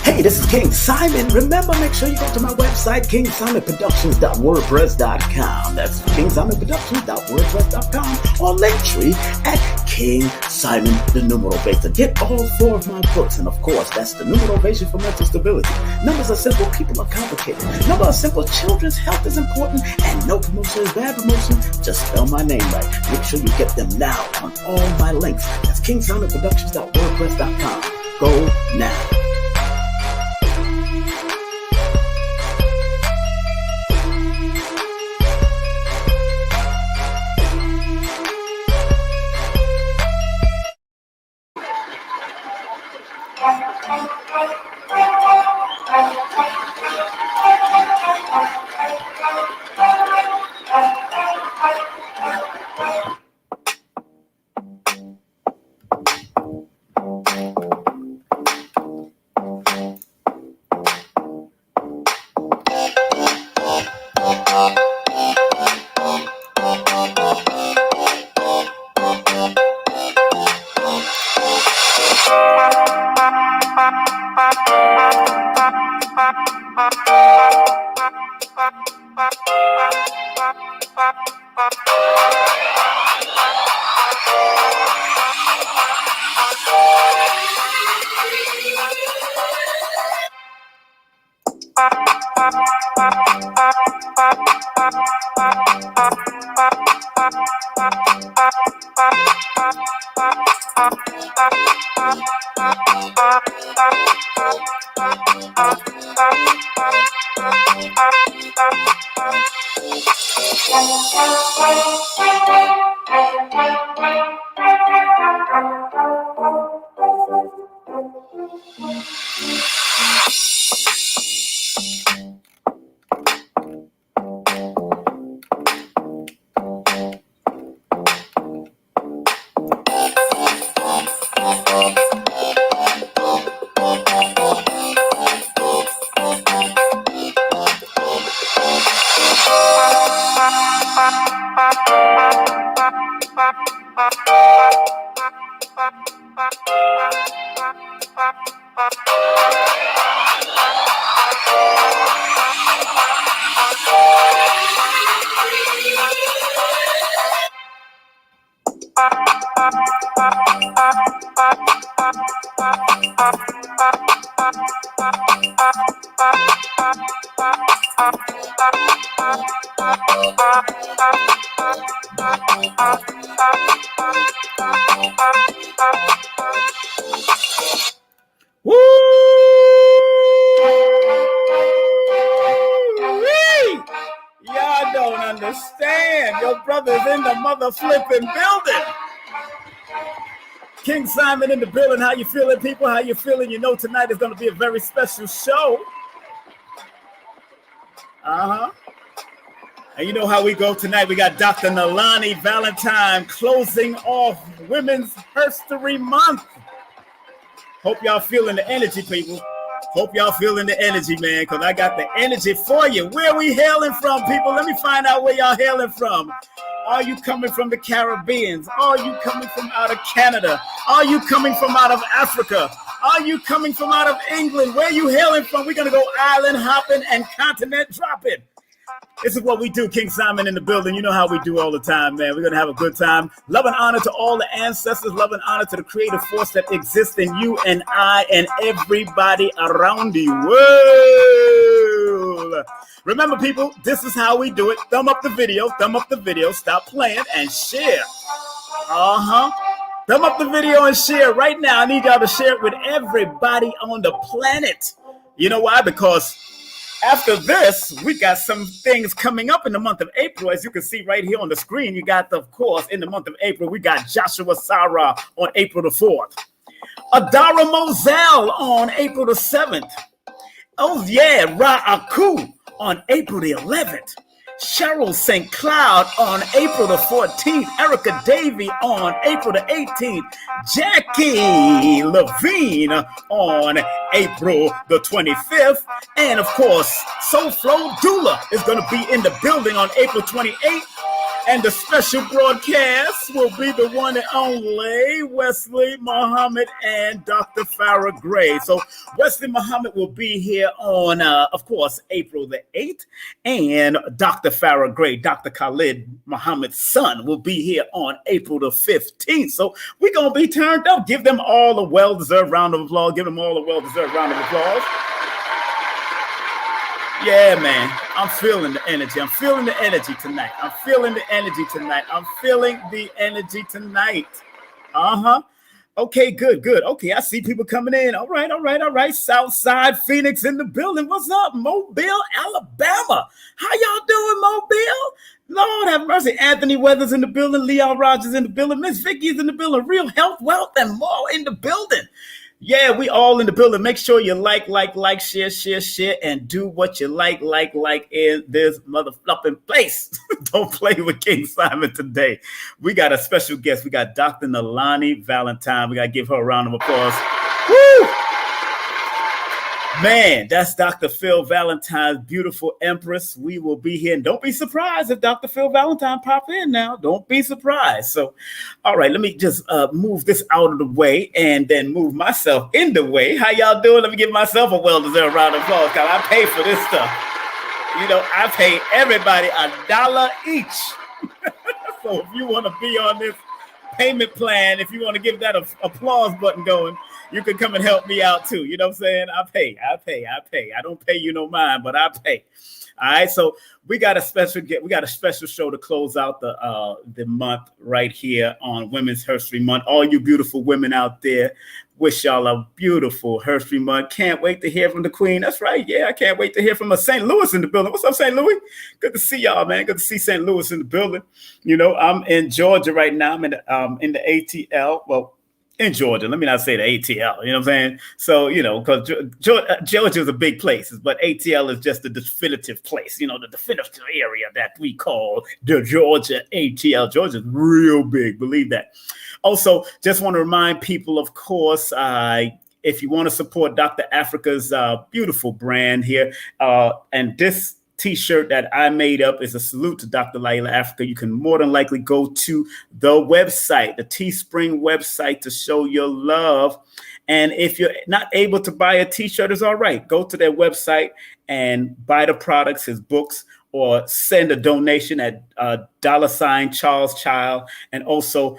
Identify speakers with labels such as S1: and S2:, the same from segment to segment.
S1: Hey, this is King Simon. Remember, make sure you go to my website, kingsimonproductions.wordpress.com. That's kingsimonproductions.wordpress.com, or Linktree at King Simon the Numerovation. Get all 4 of my books, and of course, that's the Numerovation for mental stability. Numbers are simple, people are complicated. Numbers are simple, children's health is important, and no promotion is bad promotion. Just spell my name right. Make sure you get them now on all my links. That's kingsimonproductions.wordpress.com. Go now. Y'all don't understand. Your brother's in the mother flipping building. King Simon in the building. How you feeling, people? How you feeling? You know tonight is going to be a very special show. And you know how we go tonight. We got Dr. Nalani Valentine closing off Women's History Month. Hope y'all feeling the energy, people. Hope y'all feeling the energy, man, because I got the energy for you. Where are we hailing from, people? Let me find out where y'all hailing from. Are you coming from the Caribbean? Are you coming from out of Canada? Are you coming from out of Africa? Are you coming from out of England? Where are you hailing from? We're going to go island hopping and continent dropping. This is what we do, King Simon in the building. You know how we do all the time, man. We're going to have a good time. Love and honor to all the ancestors. Love and honor to the creative force that exists in you and I and everybody around the world. Remember, people, this is how we do it. Thumb up the video, stop playing, and share. Thumb up the video and share right now. I need y'all to share it with everybody on the planet. You know why? Because after this, we got some things coming up in the month of April. As you can see right here on the screen, you got, of course, in the month of April, we got Joshua Sarah on April the 4th. Adara Moselle on April the 7th. Oh, yeah, Ra'aku on April the 11th. Cheryl St. Cloud on April the 14th. Erica Davey on April the 18th. Jackie Levine on April the 25th. And of course, Soulflow Doula is going to be in the building on April 28th. And the special broadcast will be the one and only Wesley Muhammad and Dr. Farrah Gray. So Wesley Muhammad will be here on, of course, April the 8th. And Dr. Farrah Gray, Dr. Khalid Muhammad's son, will be here on April the 15th. So we're going to be turned up. Give them all a well-deserved round of applause. Give them all a well-deserved round of applause. Yeah, man, I'm feeling the energy. I'm feeling the energy tonight. I'm feeling the energy tonight. I'm feeling the energy tonight. Okay, good. Okay, I see people coming in. All right. Southside Phoenix in the building. What's up, Mobile, Alabama? How y'all doing, Mobile? Lord have mercy. Anthony Weathers in the building. Leon Rogers in the building. Miss Vicky's in the building. Real Health, Wealth, and more in the building. Yeah, we all in the building. Make sure you like, share, and do what you like in this motherfucking place. Don't play with King Simon today. We got a special guest. We got Dr. Nalani Valentine. We got to give her a round of applause. Woo! Man, that's Dr. Phil Valentine's beautiful empress. We will be here. And don't be surprised if Dr. Phil Valentine pop in now. Don't be surprised. So, all right, let me just move this out of the way and then move myself in the way. How y'all doing? Let me give myself a well-deserved round of applause because I pay for this stuff. You know, I pay everybody $1 each. So if you want to be on this payment plan, if you want to give that a applause button going, you can come and help me out too. You know what I'm saying? I pay. I don't pay you no mind, but I pay. All right. So we got a special show to close out the month right here on Women's History Month. All you beautiful women out there, wish y'all a beautiful History Month. Can't wait to hear from the Queen. That's right. Yeah, I can't wait to hear from St. Louis in the building. What's up, St. Louis? Good to see y'all, man. Good to see St. Louis in the building. You know, I'm in Georgia right now. I'm in the ATL. Well, in Georgia, let me not say the ATL, you know what I'm saying? So, you know, because Georgia is a big place, but ATL is just the definitive place, you know, the definitive area that we call the Georgia ATL. Georgia's real big, believe that. Also, just want to remind people, of course, if you want to support Dr. Africa's beautiful brand here, and this T-shirt that I made up is a salute to Dr. Layla Africa. You can more than likely go to the website, the Teespring website, to show your love. And if you're not able to buy a T-shirt, it's all right. Go to their website and buy the products, his books, or send a donation at $ Charles Child. And also,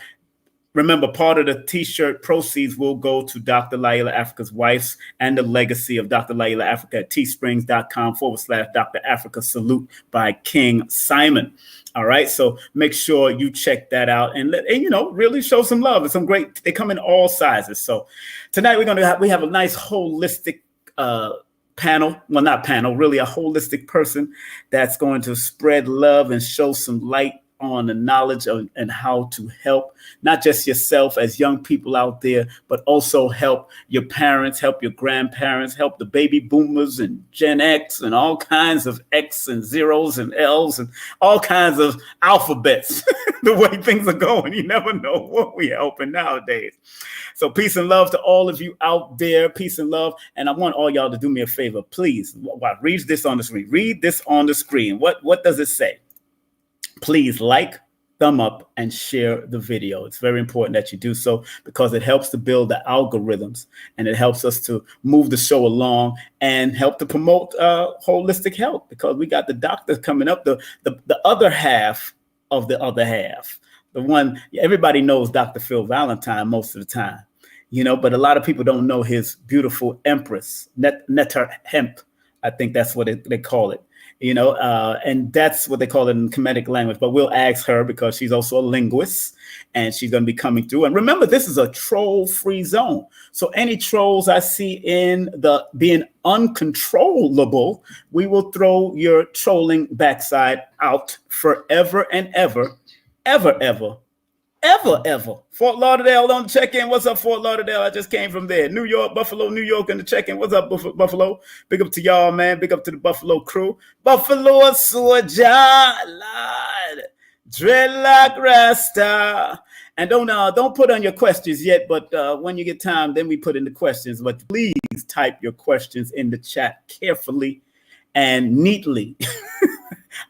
S1: remember, part of the T-shirt proceeds will go to Dr. Layla Africa's wives and the legacy of Dr. Layla Africa at teesprings.com/Dr. Africa Salute by King Simon. All right. So make sure you check that out and you know, really show some love. It's some great, they come in all sizes. So tonight we have a nice holistic panel. Well, not panel, really a holistic person that's going to spread love and show some light on the knowledge of and how to help not just yourself as young people out there, but also help your parents, help your grandparents, help the baby boomers and Gen X and all kinds of X and zeros and L's and all kinds of alphabets. The way things are going, you never know what we're helping nowadays. So peace and love to all of you out there. Peace and love. And I want all y'all to do me a favor, please. Read this on the screen. Read this on the screen. What does it say? Please like, thumb up, and share the video. It's very important that you do so because it helps to build the algorithms and it helps us to move the show along and help to promote holistic health because we got the doctors coming up, the other half of the other half. The one, everybody knows Dr. Phil Valentine most of the time, you know, but a lot of people don't know his beautiful empress, Netter Hemp. I think that's what they call it. You know, and that's what they call it in Kemetic language. But we'll ask her because she's also a linguist and she's going to be coming through. And remember, this is a troll-free zone. So any trolls I see in the being uncontrollable, we will throw your trolling backside out forever and ever, ever, ever, ever. Fort Lauderdale on the check-in. What's up, Fort Lauderdale? I just came from there. New York, Buffalo, New York on the check-in. What's up, Buffalo? Big up to y'all, man. Big up to the Buffalo crew. Buffalo Soldier, Lord. Dreadlock Rasta. And don't put on your questions yet, but when you get time, then we put in the questions. But please type your questions in the chat carefully and neatly.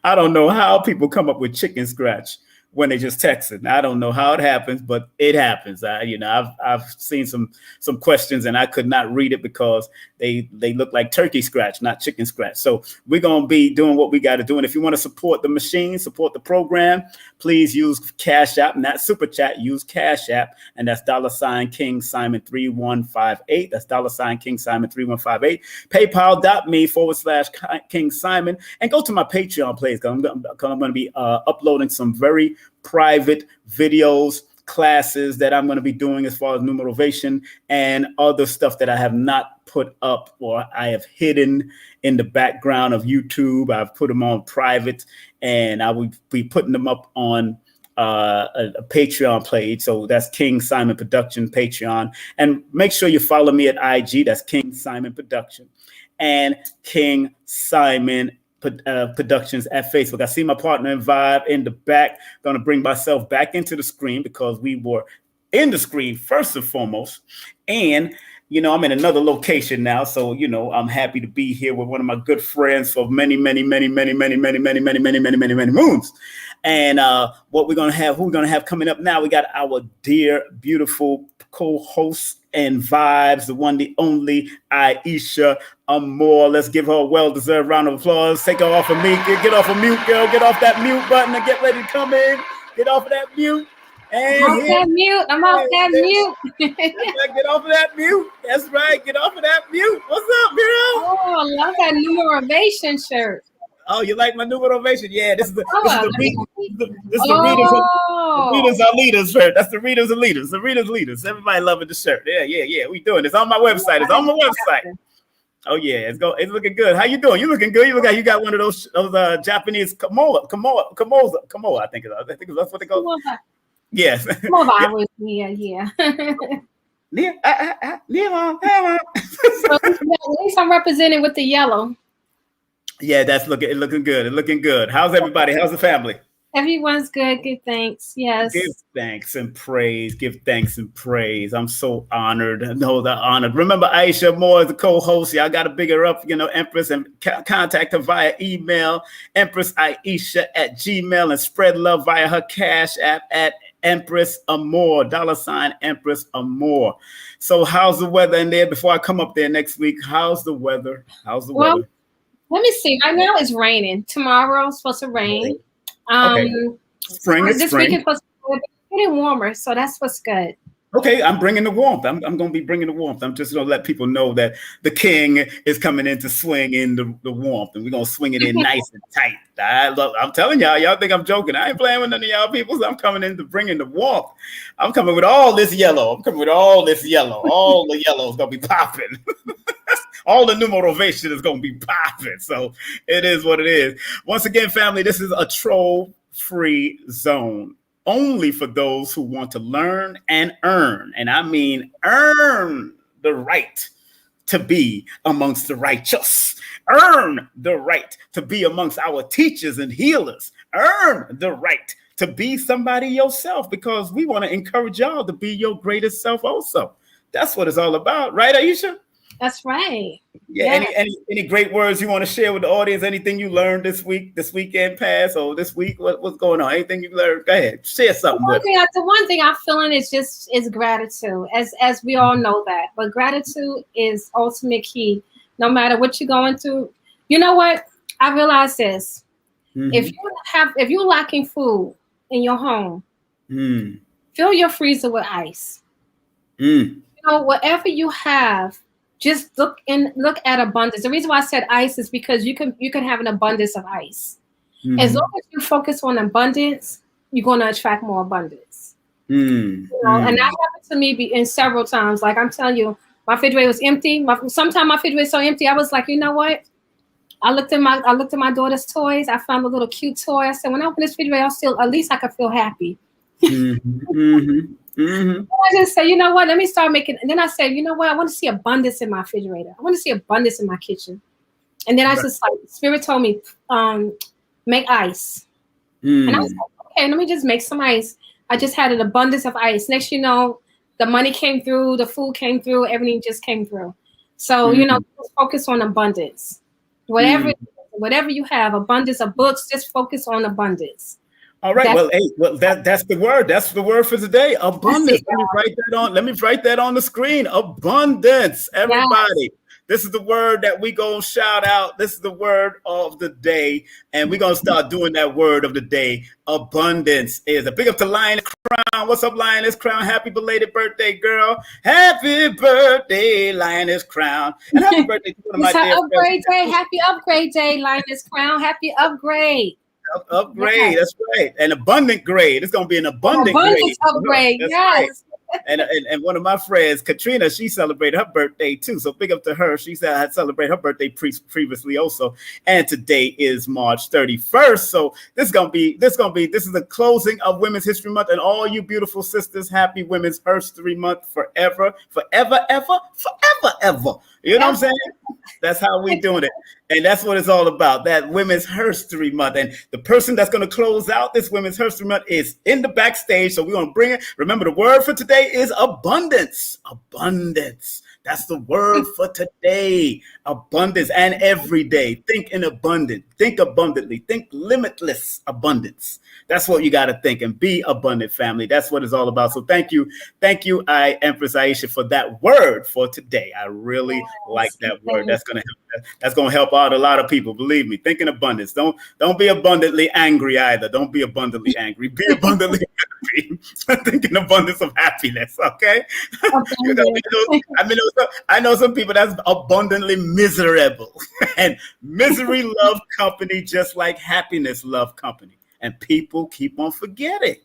S1: I don't know how people come up with chicken scratch when they just text it. I don't know how it happens, but it happens. I've seen some questions and I could not read it because they look like turkey scratch, not chicken scratch. So we're going to be doing what we got to do. And if you want to support the machine, support the program, please use Cash App, not Super Chat, use Cash App. And that's $ King Simon 3158. That's $ King Simon 3158. PayPal.me/King Simon. And go to my Patreon, please, because I'm going to be uploading some very private videos, classes that I'm going to be doing as far as Numerovation and other stuff that I have not put up or I have hidden in the background of YouTube. I've put them on private and I will be putting them up on a Patreon page. So that's King Simon Production Patreon. And make sure you follow me at IG. That's King Simon Production and King Simon Productions at Facebook. I see my partner in Vibe in the back. Going to bring myself back into the screen because we were in the screen first and foremost. And, I'm in another location now. So, I'm happy to be here with one of my good friends for many moons. And what we're going to have, who we're going to have coming up now, we got our dear, beautiful co-host and vibes, the one, the only Aisha Amor. Let's give her a well-deserved round of applause. Take her off of me. Get off of mute, girl. Get off that mute button and get ready to come in. Get off of that mute. And
S2: I'm off that mute.
S1: Get off of that mute. That's right. Get off of that mute. What's up, girl?
S2: Oh, I love that Numerovation shirt.
S1: Oh, you like my Numerovation? Yeah, this is the readers are leaders shirt. That's the readers are leaders. The readers leaders. Everybody loving the shirt. Yeah. We doing it. It's on my website. Oh yeah, it's looking good. How you doing? You looking good. You look like you got one of those Japanese kimono. I think that's what they call. Yes.
S2: Yeah. At least I'm representing with the yellow.
S1: Yeah, that's looking good. It's looking good. How's everybody? How's the family?
S2: Everyone's good. Good, thanks. Yes.
S1: Give thanks and praise. I'm so honored. Honored. Remember Aisha Moore is the co-host. Y'all got to big her up, Empress, and contact her via email, empressaisha@gmail, and spread love via her Cash App at Empress Amor, $ Empress Amor. So how's the weather in there before I come up there next week? How's the weather? Weather?
S2: Let me see. Right now it's raining. Tomorrow it's supposed to rain.
S1: Okay. Spring is
S2: this
S1: spring.
S2: week it's supposed to be getting warmer, so that's what's good.
S1: Okay, I'm bringing the warmth. I'm going to be bringing the warmth. I'm just going to let people know that the king is coming in to swing in the warmth, and we're going to swing it in nice and tight. I'm telling y'all think I'm joking. I ain't playing with none of y'all people. So I'm coming in to bring in the warmth. I'm coming with all this yellow. All the yellow is going to be popping. All the Numerovation is going to be popping. So it is what it is. Once again, family, this is a troll-free zone. Only for those who want to learn and earn. And I mean earn the right to be amongst the righteous. Earn the right to be amongst our teachers and healers. Earn the right to be somebody yourself, because we want to encourage y'all to be your greatest self also. That's what it's all about. Right, Aisha?
S2: That's right.
S1: Yeah. Any great words you want to share with the audience? Anything you learned this weekend past, or this week? What's going on? Anything you learned? Go ahead, share something.
S2: The one thing I'm feeling is gratitude, as we all know that. But gratitude is ultimate key. No matter what you're going through. You know what? I realize this. Mm-hmm. If you're lacking food in your home, fill your freezer with ice. Whatever you have. Just look at abundance. The reason why I said ice is because you can have an abundance of ice. Mm-hmm. As long as you focus on abundance, you're going to attract more abundance. And that happened to me in several times. Like I'm telling you, my refrigerator was empty. Sometimes my refrigerator was so empty, I was like, you know what? I looked at my daughter's toys. I found a little cute toy. I said, when I open this refrigerator, at least I could feel happy. I just say, you know what? Let me start making. And then I said, you know what? I want to see abundance in my refrigerator. I want to see abundance in my kitchen. And then I just like, Spirit told me, make ice. And I was like, okay, let me just make some ice. I just had an abundance of ice. Next, you know, the money came through, the food came through, everything just came through. So, you know, just focus on abundance. Whatever you have, abundance of books, just focus on abundance.
S1: All right. That's the word. That's the word for today. Abundance. Let me write that on. Let me write that on the screen. Abundance. Everybody. Yes. This is the word that we gonna shout out. This is the word of the day, and we're gonna start doing that word of the day. Abundance is a big up to Lioness Crown. What's up, Lioness Crown? Happy belated birthday, girl! Happy birthday, Lioness Crown, and happy birthday to one of my dear
S2: upgrade day. Happy upgrade day, Lioness Crown. Happy upgrade.
S1: Upgrade, that's right. An abundant grade. It's gonna be an abundant grade.
S2: Upgrade, yes. Right.
S1: And one of my friends, Katrina, she celebrated her birthday too. So big up to her. She said I had celebrated her birthday previously also. And today is March 31st. So this is the closing of Women's History Month. And all you beautiful sisters, happy Women's History Month forever, ever. You know what I'm saying? That's how we doing it. And that's what it's all about, that Women's History Month. And the person that's going to close out this Women's History Month is in the backstage. So we're going to bring it. Remember, the word for today is abundance. Abundance. That's the word for today. Abundance. And every day. Think in abundant. Think abundantly. Think limitless abundance. That's what you got to think, and be abundant, family. That's what it's all about. So thank you, Empress Aisha, for that word for today. I really like that word. That's gonna help out a lot of people. Believe me. Think in abundance. Don't be abundantly angry either. Don't be abundantly angry. Be abundantly happy. Think in abundance of happiness. Okay. I know some people that's abundantly miserable, and misery love company just like happiness love company. And people keep on forgetting.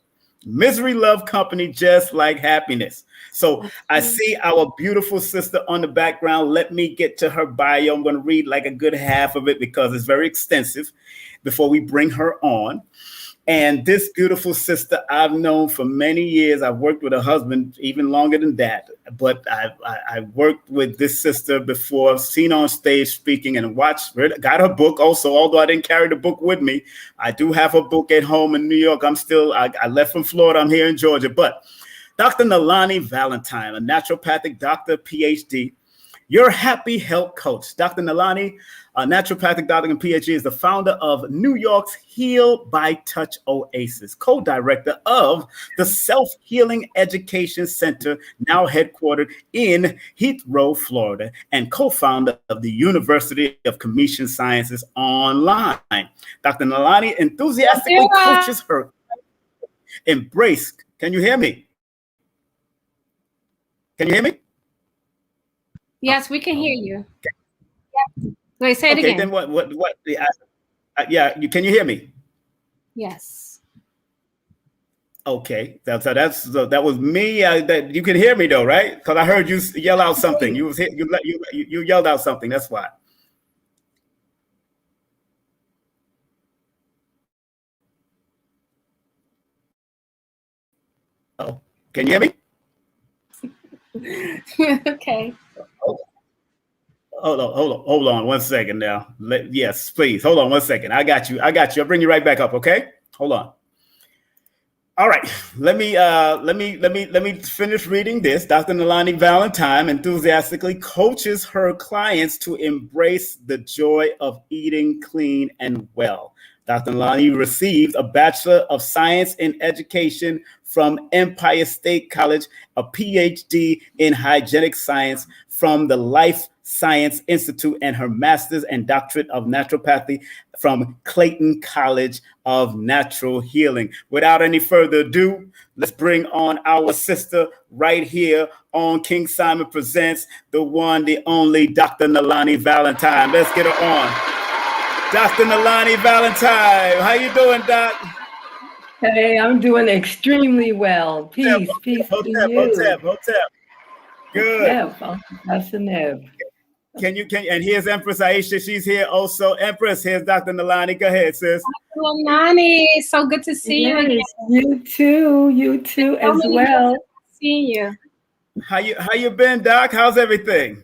S1: Misery love company just like happiness. So I see our beautiful sister on the background. Let me get to her bio. I'm going to read like a good half of it because it's very extensive before we bring her on. And this beautiful sister I've known for many years. I've worked with her husband even longer than that. But I worked with this sister before, seen on stage speaking, and got her book also. Although I didn't carry the book with me, I do have her book at home in New York. I left from Florida. I'm here in Georgia. But Dr. Nalani Valentine, a naturopathic doctor, PhD, your happy health coach. Dr. Nalani, a naturopathic doctor and PhD, is the founder of New York's Heal by Touch Oasis, co-director of the Self-Healing Education Center, now headquartered in Heathrow, Florida, and co-founder of the University of Kemetian Sciences Online. Dr. Nalani enthusiastically coaches her embrace. Can you hear me? Can you hear me?
S2: Yes, we can hear you. Yeah. Wait, say it again.
S1: Then what? Can you hear me?
S2: Yes.
S1: Okay, that was me. That you can hear me though, right? Because I heard you yell out something. You yelled out something. That's why. Oh, can you hear me?
S2: Okay.
S1: Hold on 1 second now. Yes, please. Hold on 1 second. I got you. I'll bring you right back up. Okay. Hold on. All right. Let me finish reading this. Dr. Nalani Valentine enthusiastically coaches her clients to embrace the joy of eating clean and well. Dr. Nalani received a Bachelor of Science in Education from Empire State College, a PhD in Hygienic Science from the Life Science Institute, and her Master's and Doctorate of Naturopathy from Clayton College of Natural Healing. Without any further ado, let's bring on our sister right here on King Simon Presents, the one, the only Dr. Nalani Valentine. Let's get her on. Dr. Nalani Valentine, how you doing, Doc?
S3: Hey, I'm doing extremely well. Peace to you.
S1: Hotep. Good.
S3: That's Nev.
S1: And here's Empress Aisha. She's here also. Empress, here's Dr. Nalani. Go ahead, sis.
S2: Nalani, so good to see you again.
S3: You too
S2: So
S3: as
S2: many
S3: well.
S2: years seeing you.
S1: How you been, Doc? How's everything?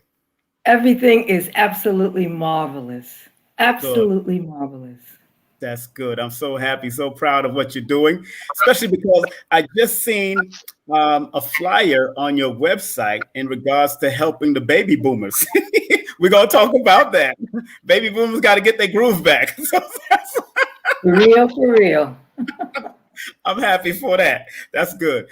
S3: Everything is absolutely marvelous. Absolutely marvelous.
S1: That's good. I'm so happy, so proud of what you're doing, especially because I just seen a flyer on your website in regards to helping the baby boomers. We're going to talk about that. Baby boomers got to get their groove back.
S3: For real.
S1: I'm happy for that. That's good.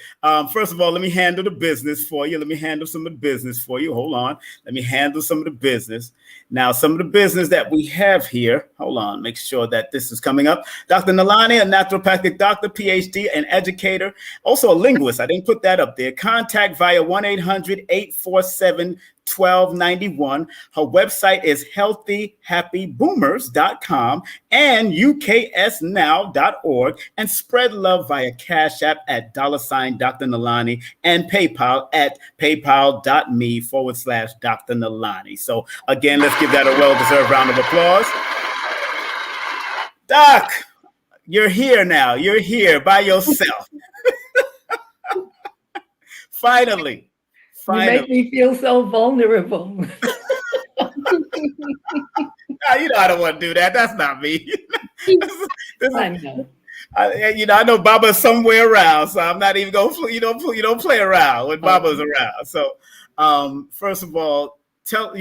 S1: First of all, let me handle the business for you. Let me handle some of the business for you. Hold on. Let me handle some of the business. Now, some of the business that we have here. Hold on. Make sure that this is coming up. Dr. Nalani, a naturopathic doctor, PhD, an educator, also a linguist. I didn't put that up there. Contact via 1-800-847-1291. Her website is healthyhappyboomers.com and uksnow.org, and spread love via Cash App at $ Dr. Nalani and PayPal at paypal.me/Dr. Nalani. So again, let's give that a well-deserved round of applause. Doc, you're here now. You're here by yourself. Finally.
S3: You make me feel so vulnerable.
S1: You know I don't want to do that. That's not me.
S3: I know.
S1: I know Baba's somewhere around, so I'm not even going to, you don't play around when Baba's around. So, first of all, tell,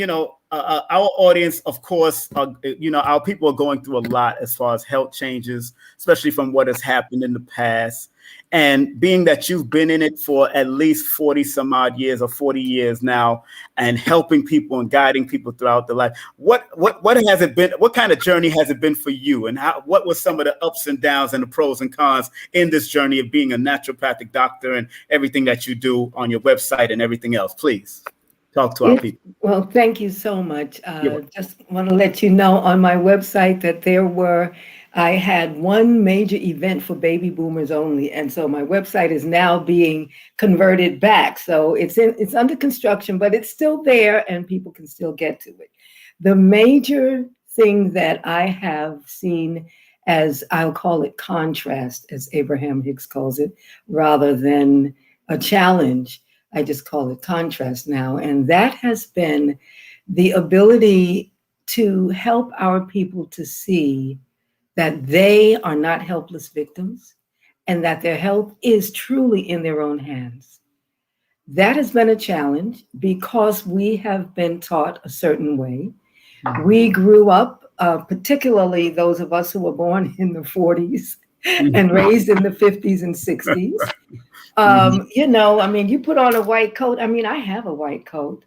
S1: our audience, of course, our people are going through a lot as far as health changes, especially from what has happened in the past. And being that you've been in it for at least 40 some odd years or 40 years now, and helping people and guiding people throughout their life, what has it been? What kind of journey has it been for you? And what were some of the ups and downs and the pros and cons in this journey of being a naturopathic doctor and everything that you do on your website and everything else? Please talk to our people.
S3: Well, thank you so much. Just want to let you know on my website that I had one major event for baby boomers only. And so my website is now being converted back. So it's under construction, but it's still there and people can still get to it. The major thing that I have seen, as I'll call it contrast, as Abraham Hicks calls it, rather than a challenge, I just call it contrast now. And that has been the ability to help our people to see that they are not helpless victims and that their health is truly in their own hands. That has been a challenge because we have been taught a certain way. Mm-hmm. We grew up, particularly those of us who were born in the 40s and raised in the 50s and 60s. You put on a white coat. I have a white coat,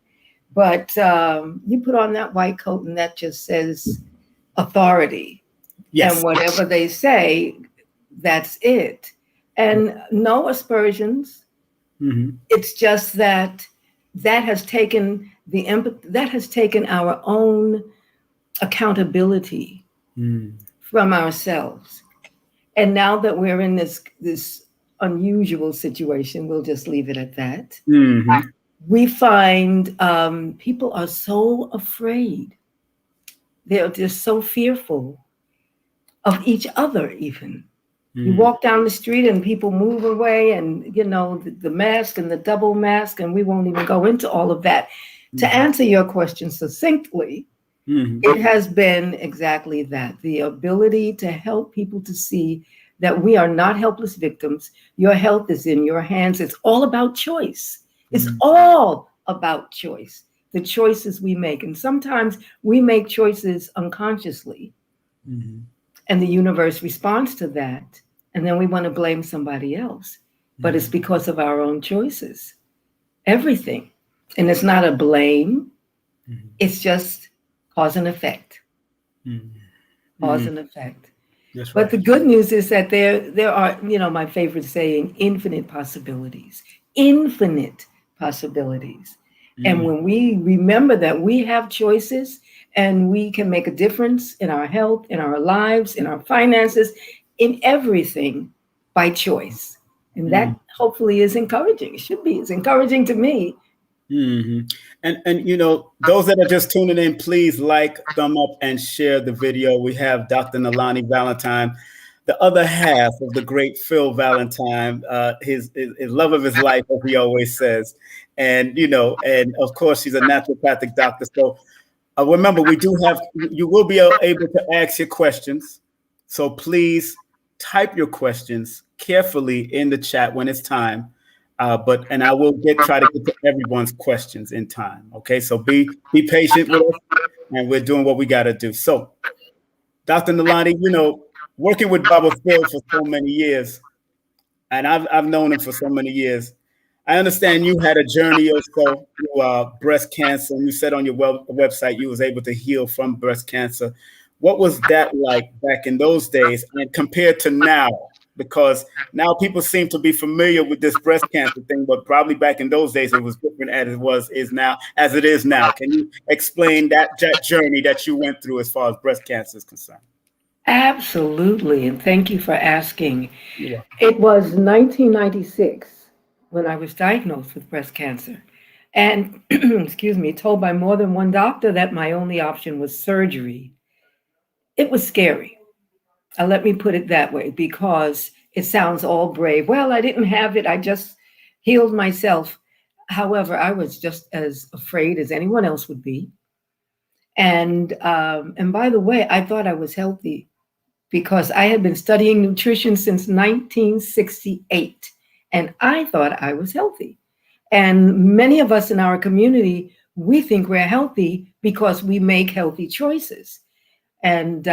S3: but you put on that white coat and that just says authority. Yes. And whatever they say, that's it. And no aspersions. Mm-hmm. It's just that has taken our own accountability from ourselves. And now that we're in this unusual situation, we'll just leave it at that. Mm-hmm. We find people are so afraid. They're just so fearful of each other even. You walk down the street and people move away and, the mask and the double mask, and we won't even go into all of that. To answer your question succinctly, it has been exactly that, the ability to help people to see that we are not helpless victims. Your health is in your hands. It's all about choice. It's all about choice, the choices we make. And sometimes we make choices unconsciously. And the universe responds to that. And then we want to blame somebody else. But it's because of our own choices. Everything. And it's not a blame. It's just cause and effect. Cause and effect. That's right. But the good news is that there are, my favorite saying, infinite possibilities. Infinite possibilities. And when we remember that we have choices, and we can make a difference in our health, in our lives, in our finances, in everything by choice. And that hopefully is encouraging. It should be. It's encouraging to me
S1: Mm-hmm. And you know, those that are just tuning in, please like, thumb up, and share the video. We have Dr. Nalani Valentine, the other half of the great Phil Valentine, his love of his life, as he always says. And you know, and of course, she's a naturopathic doctor. So remember, you will be able to ask your questions. So please type your questions carefully in the chat when it's time. And I will try to get to everyone's questions in time. Okay, so be patient with us, and we're doing what we got to do. So, Dr. Nalani, you know, working with Baba Phil for so many years, and I've known him for so many years. I understand you had a journey also through breast cancer, and you said on your website you was able to heal from breast cancer. What was that like back in those days, and compared to now? Because now people seem to be familiar with this breast cancer thing, but probably back in those days it was different as it is now. Can you explain that journey that you went through as far as breast cancer is concerned?
S3: Absolutely, and thank you for asking.
S1: Yeah.
S3: It was 1996 when I was diagnosed with breast cancer, and excuse me, told by more than one doctor that my only option was surgery. It was scary. Let me put it that way, because it sounds all brave. Well, I didn't have it. I just healed myself. However, I was just as afraid as anyone else would be. And by the way, I thought I was healthy because I had been studying nutrition since 1968, and I thought I was healthy. And many of us in our community, we think we're healthy because we make healthy choices. And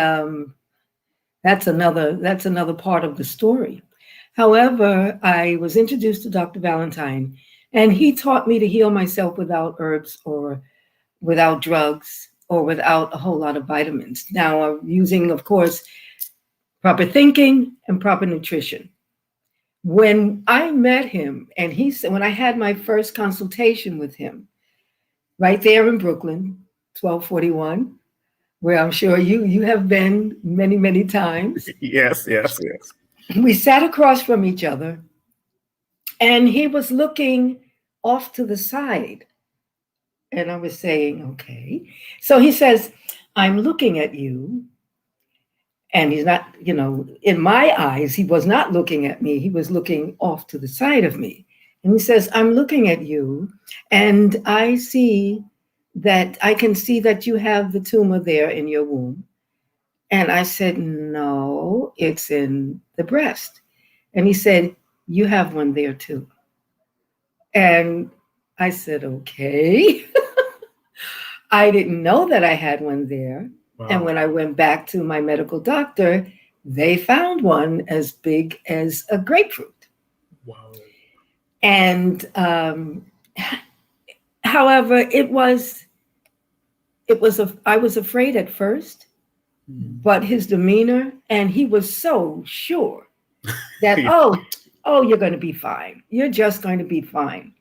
S3: that's another part of the story. However, I was introduced to Dr. Valentine, and he taught me to heal myself without herbs or without drugs or without a whole lot of vitamins. Now, using, of course, proper thinking and proper nutrition. When I met him, and he said, when I had my first consultation with him, right there in Brooklyn, 1241, where I'm sure you have been many, many times.
S1: Yes.
S3: We sat across from each other, and he was looking off to the side. And I was saying, okay. So he says, I'm looking at you. And he's not, you know, in my eyes, he was not looking at me. He was looking off to the side of me. And he says, I'm looking at you, and I can see that you have the tumor there in your womb. And I said, no, it's in the breast. And he said, you have one there too. And I said, okay. I didn't know that I had one there. Wow. And when I went back to my medical doctor, they found one as big as a grapefruit.
S1: Wow.
S3: And however, I was afraid at first, but his demeanor, and he was so sure that, oh, you're going to be fine. You're just going to be fine.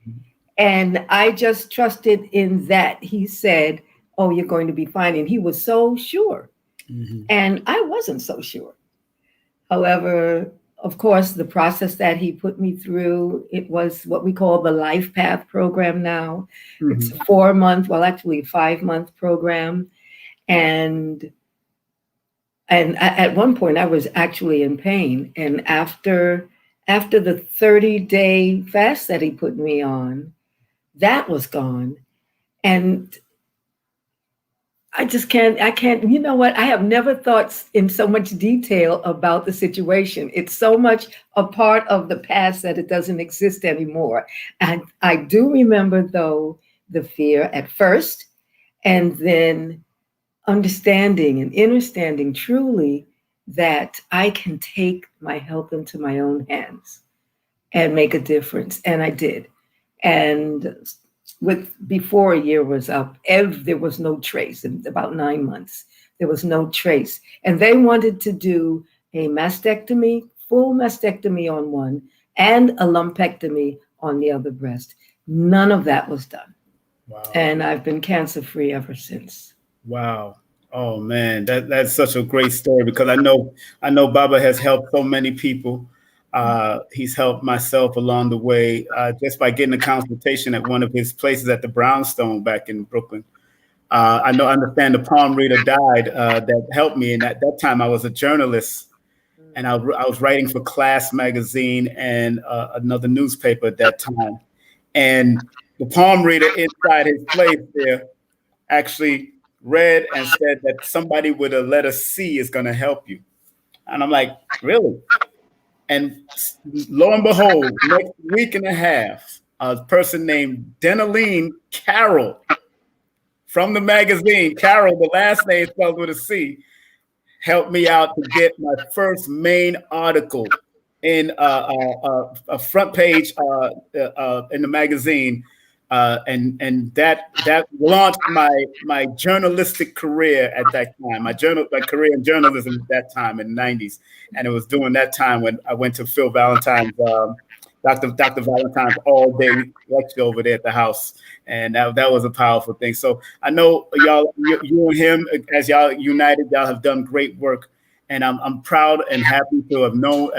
S3: And I just trusted in that. He said, oh, you're going to be fine. And he was so sure. Mm-hmm. And I wasn't so sure. However, of course, the process that he put me through, it was what we call the Life Path program now. Mm-hmm. It's a 4-month, well, actually a 5-month program. And at one point I was actually in pain. And after the 30-day fast that he put me on, that was gone. And I can't, you know what? I have never thought in so much detail about the situation. It's so much a part of the past that it doesn't exist anymore. And I do remember, though, the fear at first, and then understanding and understanding truly that I can take my health into my own hands and make a difference. And I did. And before a year was up, there was no trace. In about 9 months, there was no trace. And they wanted to do a mastectomy, full mastectomy on one, and a lumpectomy on the other breast. None of that was done. Wow. And I've been cancer-free ever since.
S1: Wow. Oh man, that's such a great story, because I know Baba has helped so many people He's helped myself along the way just by getting a consultation at one of his places at the Brownstone back in Brooklyn. I understand the palm reader died that helped me. And at that time, I was a journalist, and I was writing for Class magazine and another newspaper at that time. And the palm reader inside his place there actually read and said that somebody with a letter C is going to help you. And I'm like, really? And lo and behold, next week and a half, a person named Denaline Carroll from the magazine, Carroll, the last name spelled with a C, helped me out to get my first main article in a front page in the magazine. And that launched my journalistic career at that time, my career in journalism at that time in the 90s. And it was during that time when I went to Phil Valentine's, Dr. Valentine's all day lecture over there at the house. And that was a powerful thing. So I know y'all, you and him, as y'all united, y'all have done great work. And I'm proud and happy to have know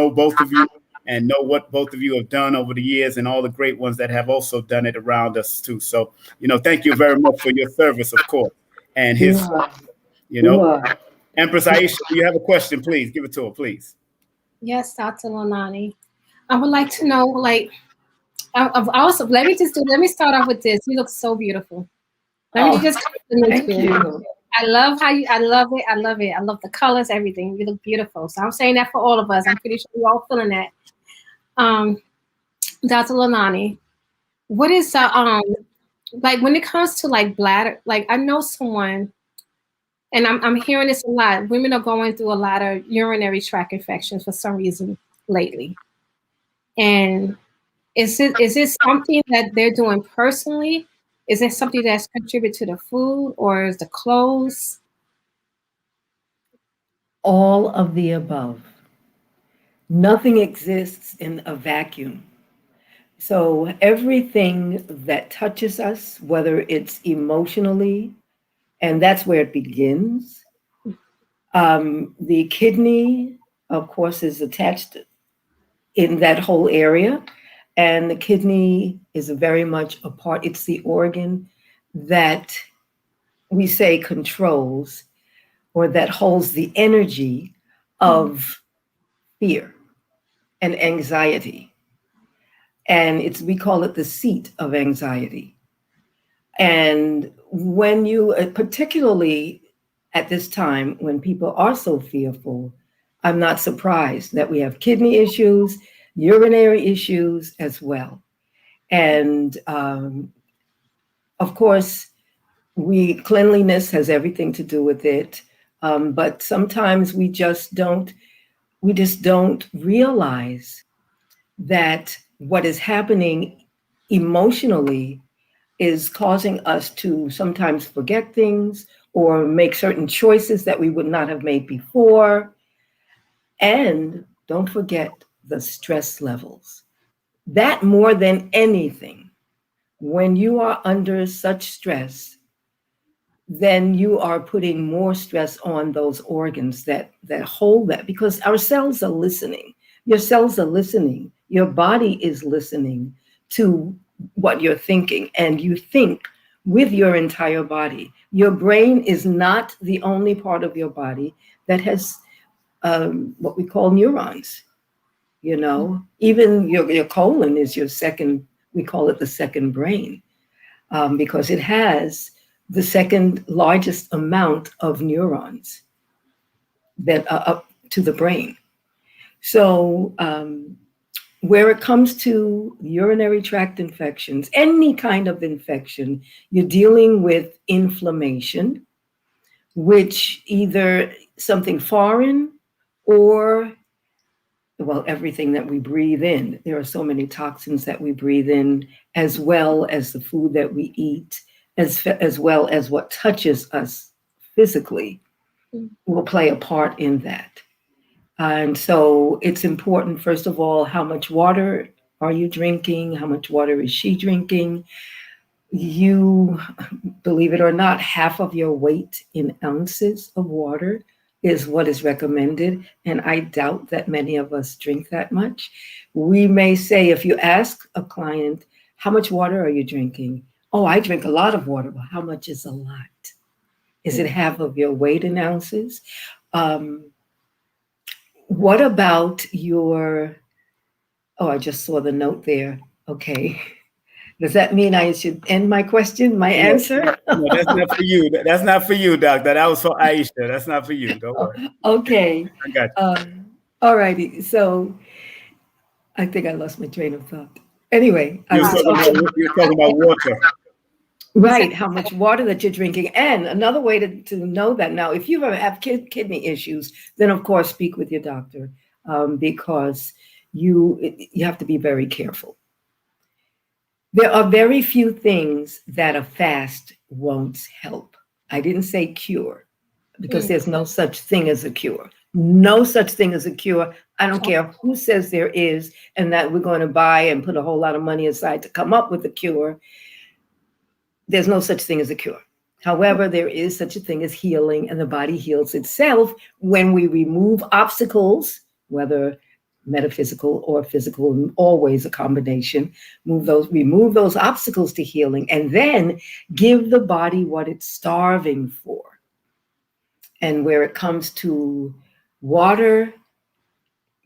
S1: both of you and know what both of you have done over the years and all the great ones that have also done it around us too. So, thank you very much for your service, of course. And Empress Aisha, do you have a question? Please give it to her, please.
S2: Yes, Dr. Nalani. I would like to know, let me start off with this. You look so beautiful. Let me just compliment you. I love I love it. I love it. I love the colors, everything. You look beautiful. So I'm saying that for all of us. I'm pretty sure we're all feeling that. Dr. Nalani, what is when it comes to bladder, I know someone, and I'm hearing this a lot. Women are going through a lot of urinary tract infections for some reason lately. And is it something that they're doing personally? Is it something that's contributed to the food, or is the clothes?
S3: All of the above. Nothing exists in a vacuum. So everything that touches us, whether it's emotionally, and that's where it begins. The kidney, of course, is attached in that whole area. And the kidney is very much a part. It's the organ that we say controls, or that holds the energy of fear and anxiety. And we call it the seat of anxiety. And when you, particularly at this time, when people are so fearful, I'm not surprised that we have kidney issues, urinary issues as well. And of course, cleanliness has everything to do with it. But sometimes we just don't realize that what is happening emotionally is causing us to sometimes forget things or make certain choices that we would not have made before. And don't forget the stress levels. That more than anything, when you are under such stress, then you are putting more stress on those organs that hold that, because our cells are listening. Your cells are listening. Your body is listening to what you're thinking, and you think with your entire body. Your brain is not the only part of your body that has what we call neurons. Even your colon is your second, we call it the second brain, because it has the second largest amount of neurons that are up to the brain. So where it comes to urinary tract infections, any kind of infection, you're dealing with inflammation, which either something foreign or, well, everything that we breathe in. There are so many toxins that we breathe in, as well as the food that we eat, as well as what touches us physically will play a part in that. And so it's important, first of all, how much water are you drinking? How much water is she drinking? You, believe it or not, half of your weight in ounces of water is what is recommended. And I doubt that many of us drink that much. We may say, if you ask a client, how much water are you drinking? Oh, I drink a lot of water. Well, how much is a lot? Is it half of your weight in ounces? What about your, oh, I just saw the note there. Okay. Does that mean I should end my question, my answer?
S1: No, that's not for you. That's not for you, Doctor. That was for Aisha. That's not for you. Don't worry.
S3: Okay.
S1: I got you.
S3: All righty. So I think I lost my train of thought. Anyway,
S1: You're talking about water.
S3: Right, how much water that you're drinking. And another way to know that now, if you ever have kidney issues, then of course speak with your doctor, because you have to be very careful. There are very few things that a fast won't help. I didn't say cure, because there's no such thing as a cure. No such thing as a cure. I don't care who says there is, and that we're going to buy and put a whole lot of money aside to come up with a cure. There's no such thing as a cure. However, there is such a thing as healing, and the body heals itself when we remove obstacles, whether metaphysical or physical, always a combination. Remove those obstacles to healing, and then give the body what it's starving for. And where it comes to water,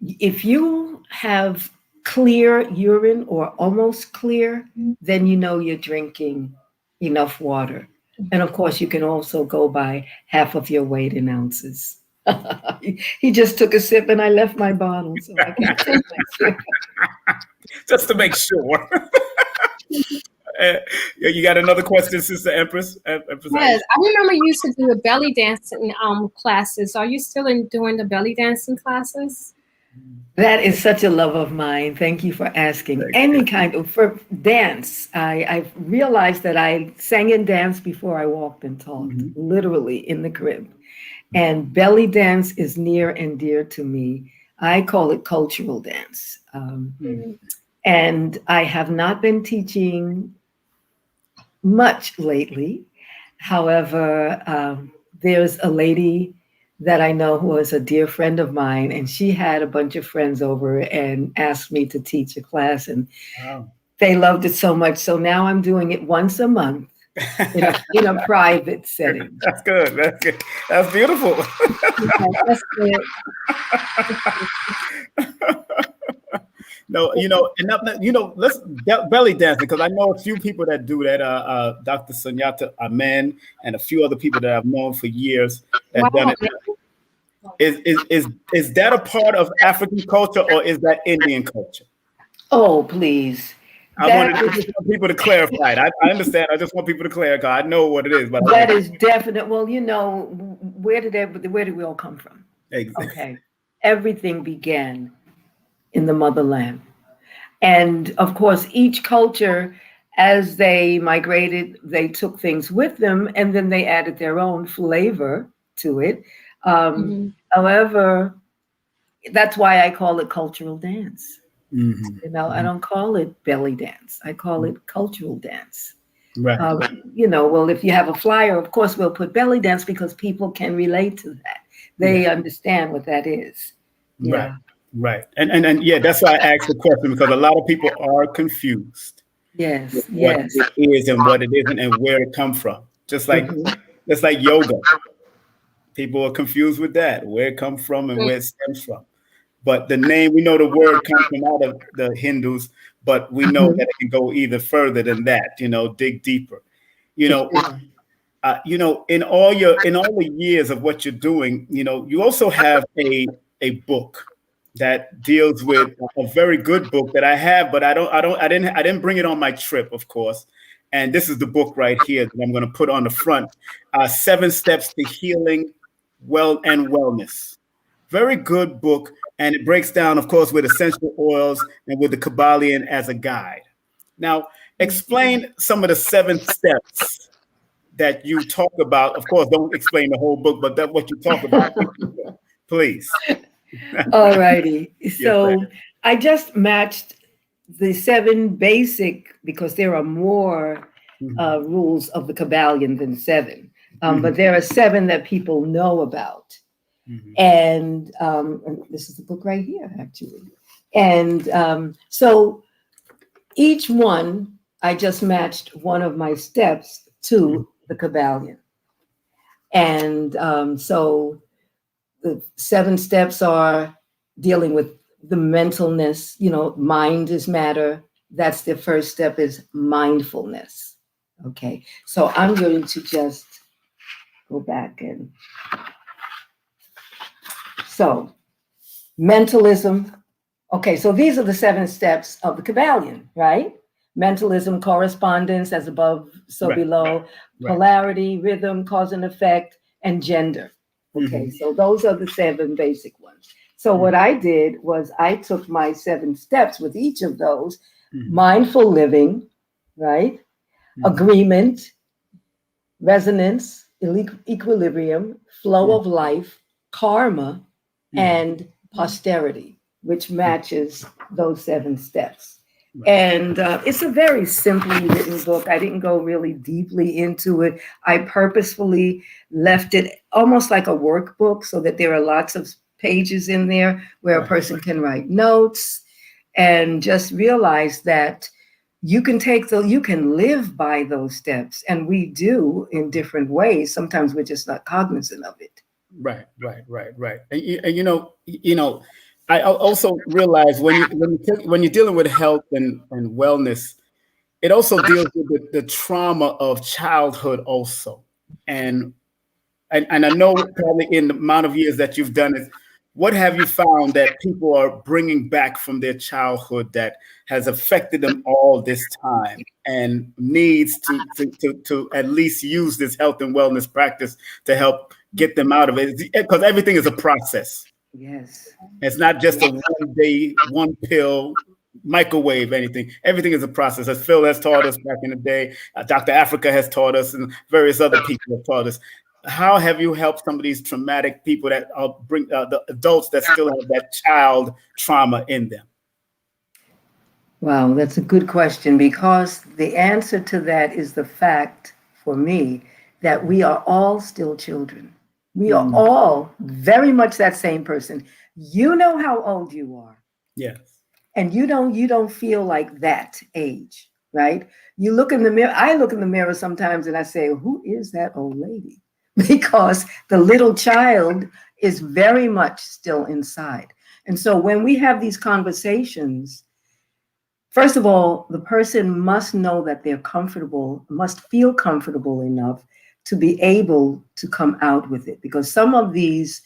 S3: if you have clear urine or almost clear, then you know you're drinking enough water. And of course, you can also go by half of your weight in ounces. He just took a sip and I left my bottle. So I can't take my sip.
S1: Just to make sure. You got another question, Sister Empress?
S2: Yes, I remember you used to do the belly dancing classes. Are you still doing the belly dancing classes?
S3: That is such a love of mine. Thank you for asking. Any kind of for dance. I've realized that I sang and danced before I walked and talked, literally in the crib. And belly dance is near and dear to me. I call it cultural dance. And I have not been teaching much lately. However, there's a lady that I know who is a dear friend of mine, and she had a bunch of friends over and asked me to teach a class, and they loved it so much. So now I'm doing it once a month in a private setting.
S1: That's good. That's good. That's beautiful.
S3: That's good.
S1: No, let's belly dancing, because I know a few people that do that. Dr. Sunyata Amen and a few other people that I've known for years that have done it. Is that a part of African culture, or is that Indian culture?
S3: Oh, please.
S1: I wanted people to clarify it. I understand. I just want people to clarify. I know what it is, but
S3: that is definite. Well, where did we all come from?
S1: Exactly.
S3: Okay, everything began in the motherland, and of course, each culture, as they migrated, they took things with them, and then they added their own flavor to it. However, that's why I call it cultural dance. I don't call it belly dance. I call it cultural dance.
S1: Right.
S3: Well, if you have a flyer, of course, we'll put belly dance because people can relate to that. They understand what that is. Yeah.
S1: Right. And yeah, that's why I asked the question, because a lot of people are confused.
S3: Yes.
S1: What it is and what it isn't and where it comes from. Just like yoga. People are confused with that, where it comes from and where it stems from. But the name, we know the word comes from out of the Hindus, but we know that it can go either further than that, dig deeper. In all the years of what you're doing, you also have a book that deals with a very good book that I have, but I didn't bring it on my trip, of course. And this is the book right here that I'm going to put on the front. 7 Steps to Healing, and Wellness. Very good book. And it breaks down, of course, with essential oils and with the Kabbalion as a guide. Now, explain some of the 7 steps that you talk about. Of course, don't explain the whole book, but that's what you talk about. Please.
S3: All righty. So I just matched the 7 basic, because there are more rules of the Kabbalion than 7. But there are 7 that people know about. And this is the book right here, actually. And so each one, I just matched one of my steps to the Kybalion. And so the 7 steps are dealing with the mentalness, mind is matter. That's the first step, is mindfulness. Okay, so I'm going to just go back and so mentalism. Okay, so these are the 7 steps of the Kybalion, right? Mentalism, correspondence, as above, so below, polarity, rhythm, cause and effect, and gender. Okay, so those are the 7 basic ones. So what I did was I took my 7 steps with each of those: mindful living, right? Agreement, resonance, equilibrium, flow of life, karma, and posterity, which matches those 7 steps. And it's a very simply written book. I didn't go really deeply into it. I purposefully left it almost like a workbook so that there are lots of pages in there where a person can write notes and just realize that you can live by those steps. And we do in different ways. Sometimes we're just not cognizant of it.
S1: Right. And I also realize when you're dealing with health and wellness, it also deals with the trauma of childhood also. And I know probably in the amount of years that you've done it, what have you found that people are bringing back from their childhood that has affected them all this time and needs to at least use this health and wellness practice to help get them out of it? Because everything is a process.
S3: Yes.
S1: It's not just a one day, one pill, microwave, anything. Everything is a process. As Phil has taught us back in the day, Dr. Africa has taught us, and various other people have taught us. How have you helped some of these traumatic people that bring the adults that still have that child trauma in them?
S3: Wow, that's a good question, because the answer to that is the fact for me that we are all still children. We are all very much that same person. You know how old you are.
S1: Yes.
S3: And you don't feel like that age, right? You look in the mirror. I look in the mirror sometimes and I say, who is that old lady? Because the little child is very much still inside. And so when we have these conversations, first of all, the person must know that they're comfortable, must feel comfortable enough to be able to come out with it. Because some of these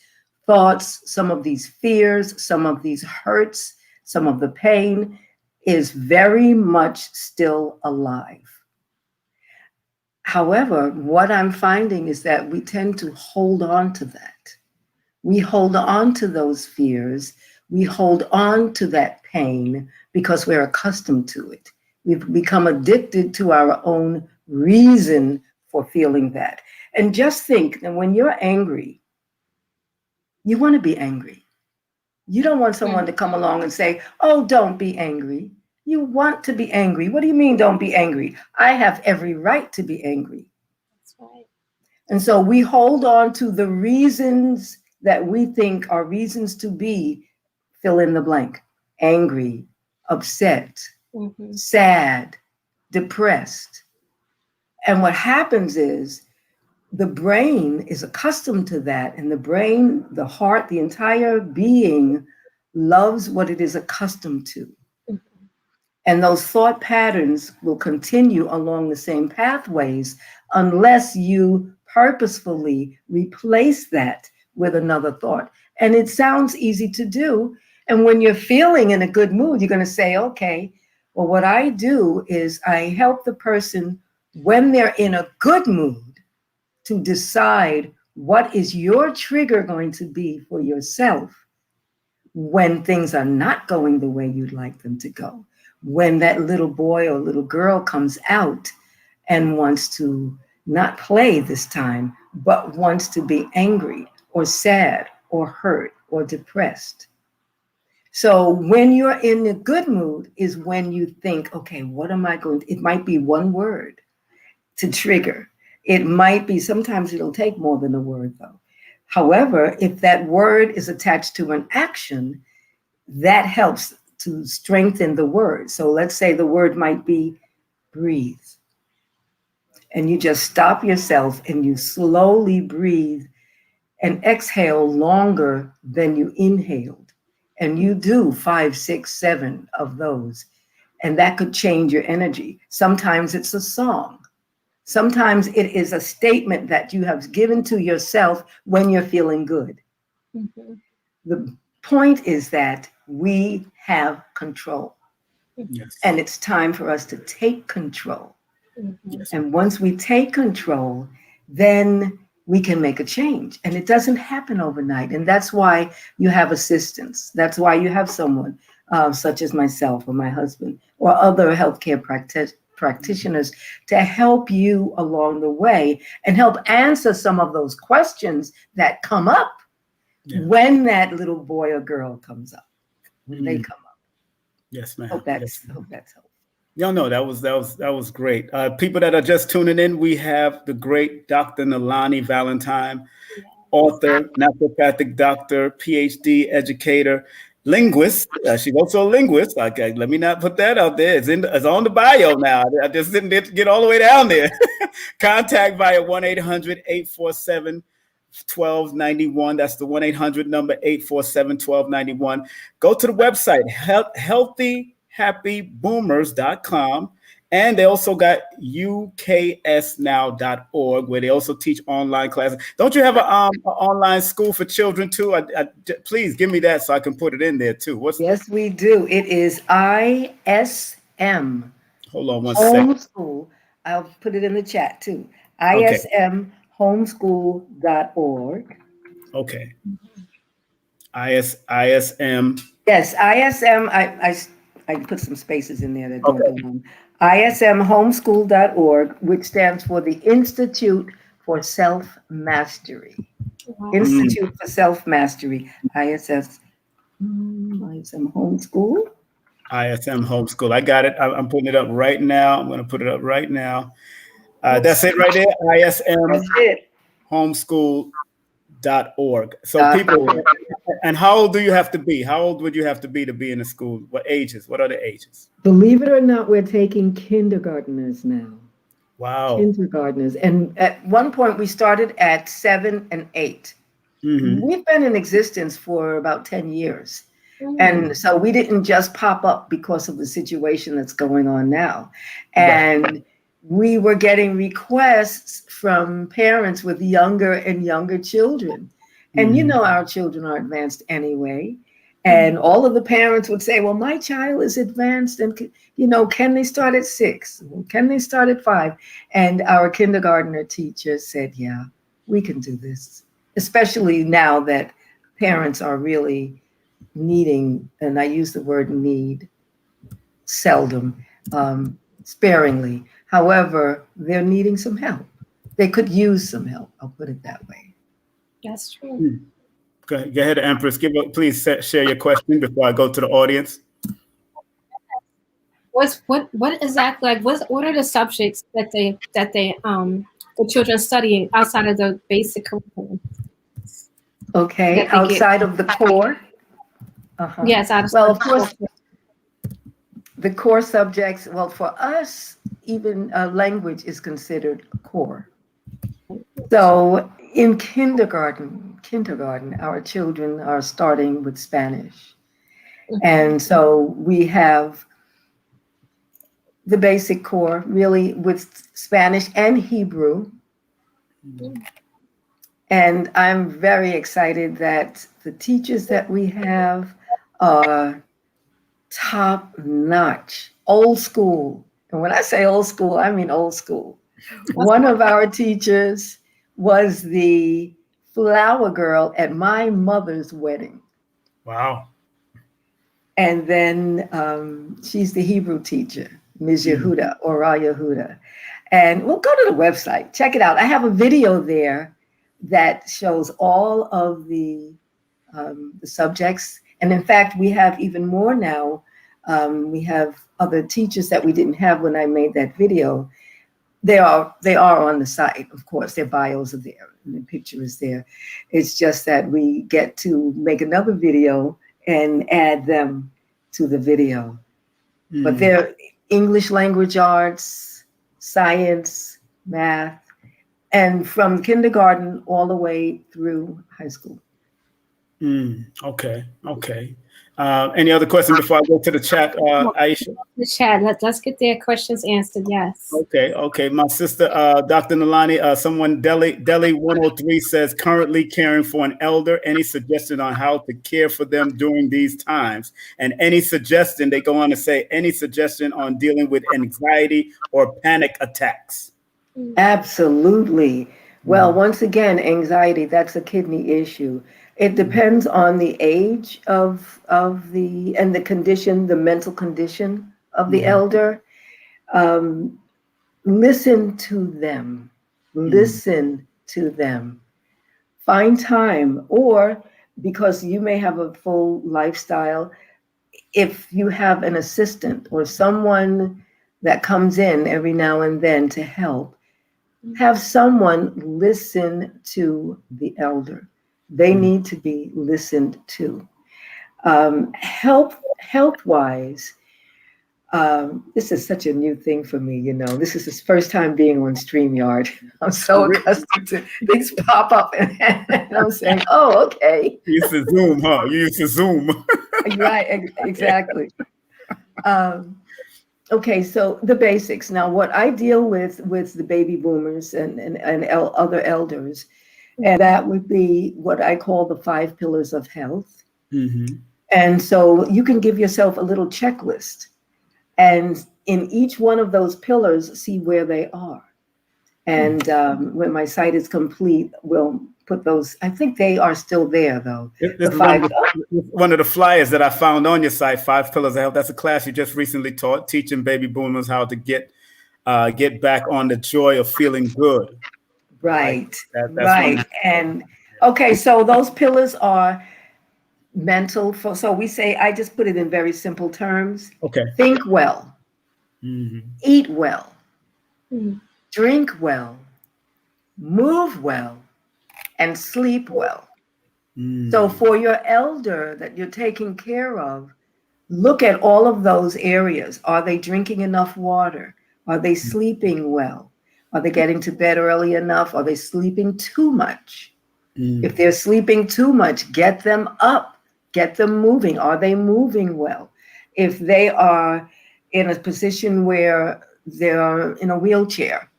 S3: thoughts, some of these fears, some of these hurts, some of the pain is very much still alive. However, what I'm finding is that we tend to hold on to that. We hold on to those fears. We hold on to that pain because we're accustomed to it. We've become addicted to our own reason for feeling that. And just think that when you're angry, you want to be angry. You don't want someone to come along and say, oh, don't be angry. You want to be angry. What do you mean, don't be angry? I have every right to be angry.
S2: That's right.
S3: And so we hold on to the reasons that we think are reasons to be, fill in the blank, angry, upset, sad, depressed. And what happens is the brain is accustomed to that. And the brain, the heart, the entire being loves what it is accustomed to. And those thought patterns will continue along the same pathways unless you purposefully replace that with another thought. And it sounds easy to do. And when you're feeling in a good mood, you're going to say, okay, well, what I do is I help the person when they're in a good mood to decide what is your trigger going to be for yourself when things are not going the way you'd like them to go. When that little boy or little girl comes out and wants to not play this time, but wants to be angry or sad or hurt or depressed. So when you're in a good mood is when you think, okay, what am I going to, it might be one word to trigger. It might be, sometimes it'll take more than a word though. However, if that word is attached to an action, that helps to strengthen the word. So let's say the word might be breathe. And you just stop yourself and you slowly breathe and exhale longer than you inhaled. And you do 5, 6, 7 of those. And that could change your energy. Sometimes it's a song. Sometimes it is a statement that you have given to yourself when you're feeling good. Mm-hmm. The point is that we have control.
S1: Yes.
S3: And it's time for us to take control.
S2: Mm-hmm.
S1: Yes.
S3: And once we take control, then we can make a change. And it doesn't happen overnight. And that's why you have assistance. That's why you have someone such as myself or my husband or other healthcare practitioners to help you along the way and help answer some of those questions that come up when that little boy or girl comes up, when they come up.
S1: Yes, ma'am.
S3: Hope that's helpful.
S1: No, that was great. People that are just tuning in, we have the great Dr. Nalani Valentine, author, naturopathic doctor, PhD educator, linguist. She's also a linguist. Okay, let me not put that out there. It's on the bio now. I just didn't get all the way down there. Contact via 1-800-847-1291. That's the 1-800 number, 847-1291. Go to the website, healthyhappyboomers.com. And they also got uksnow.org, where they also teach online classes. Don't you have an online school for children too? Please give me that so I can put it in there too.
S3: Yes, we do. It is ISM.
S1: Hold on one second.
S3: Homeschool. I'll put it in the chat too. ISMhomeschool.org.
S1: Okay. ISM.
S3: Yes, ISM. I put some spaces in there that don't belong. ISMhomeschool.org, which stands for the Institute for Self-Mastery. Wow. Institute for Self-Mastery. ISM Homeschool.
S1: ISM Homeschool. I got it. I'm putting it up right now. I'm going to put it up right now. That's it right there. ISMhomeschool.org. So people, and how old do you have to be? How old would you have to be in the school? What ages? What are the ages?
S3: Believe it or not, we're taking kindergartners now.
S1: Wow.
S3: Kindergartners. And at one point we started at 7 and 8. Mm-hmm. We've been in existence for about 10 years. Mm-hmm. And so we didn't just pop up because of the situation that's going on now. And we were getting requests from parents with younger and younger children. And you know, our children are advanced anyway. And all of the parents would say, well, my child is advanced and, can they start at 6? Can they start at 5? And our kindergartner teacher said, yeah, we can do this, especially now that parents are really needing, and I use the word need seldom, sparingly. However, they're needing some help. They could use some help. I'll put it that way.
S2: That's true.
S1: Go ahead, Empress. Please share your question before I go to the audience.
S2: What exactly, what are the subjects that the children studying outside of the basic curriculum?
S3: Okay, outside of the core. Uh-huh.
S2: Yes,
S3: of course. The core subjects. Well, for us, even language is considered core. So in kindergarten, our children are starting with Spanish. And so we have the basic core really with Spanish and Hebrew. And I'm very excited that the teachers that we have are top notch, old school. And when I say old school, I mean old school. One of our teachers was the flower girl at my mother's wedding.
S1: Wow.
S3: And then she's the Hebrew teacher, Ms. Yehuda, Ora Yehuda. And we'll go to the website, check it out. I have a video there that shows all of the subjects. And in fact, we have even more now. We have other teachers that we didn't have when I made that video. They are on the site, of course. Their bios are there and the picture is there. It's just that we get to make another video and add them to the video. But they're English language arts, science, math, and from kindergarten all the way through high school.
S1: Okay. Any other questions before I go to the chat, Aisha?
S2: The chat. Let's get their questions answered. Yes.
S1: Okay. My sister, Dr. Nalani, someone Delhi 103 says currently caring for an elder. Any suggestion on how to care for them during these times? And any suggestion? They go on to say any suggestion on dealing with anxiety or panic attacks?
S3: Absolutely. Well, once again, anxiety, that's a kidney issue. It depends on the age of the condition, the mental condition of the elder. Listen to them. Listen to them. Find time, or because you may have a full lifestyle, if you have an assistant or someone that comes in every now and then to help, have someone listen to the elder. They need to be listened to. Health-wise, this is such a new thing for me, you know. This is the first time being on StreamYard. I'm so accustomed to things pop up and I'm saying, oh, okay.
S1: You used to Zoom, huh? You used to Zoom.
S3: Right, exactly. Okay, so the basics. Now, what I deal with the baby boomers and other elders, and that would be what I call the 5 pillars of health. And so you can give yourself a little checklist, and in each one of those pillars, see where they are. And when my site is complete, we'll put those. I think they are still there, though.
S1: One of the flyers that I found on your site, 5 Pillars of Health. That's a class you just recently taught, teaching baby boomers how to get back on the joy of feeling good.
S3: Right. Right. And okay, so those pillars are mental. So we say, I just put it in very simple terms.
S1: Okay.
S3: Think well, eat well, drink well, move well, and sleep well. So for your elder that you're taking care of, look at all of those areas. Are they drinking enough water? Are they sleeping well? Are they getting to bed early enough? Are they sleeping too much? If they're sleeping too much, get them up, get them moving. Are they moving well? If they are in a position where they're in a wheelchair,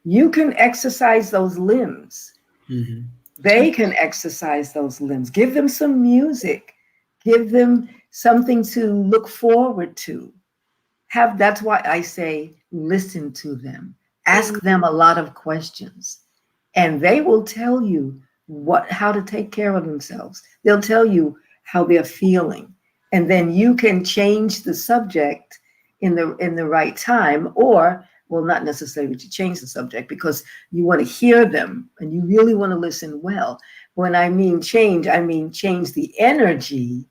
S3: you can exercise those limbs. They can exercise those limbs. Give them some music. Give them something to look forward to. That's why I say listen to them. Ask them a lot of questions, and they will tell you how to take care of themselves. They'll tell you how they're feeling, and then you can change the subject in the right time, or well, not necessarily to change the subject, because you want to hear them and you really want to listen well. When I mean change the energy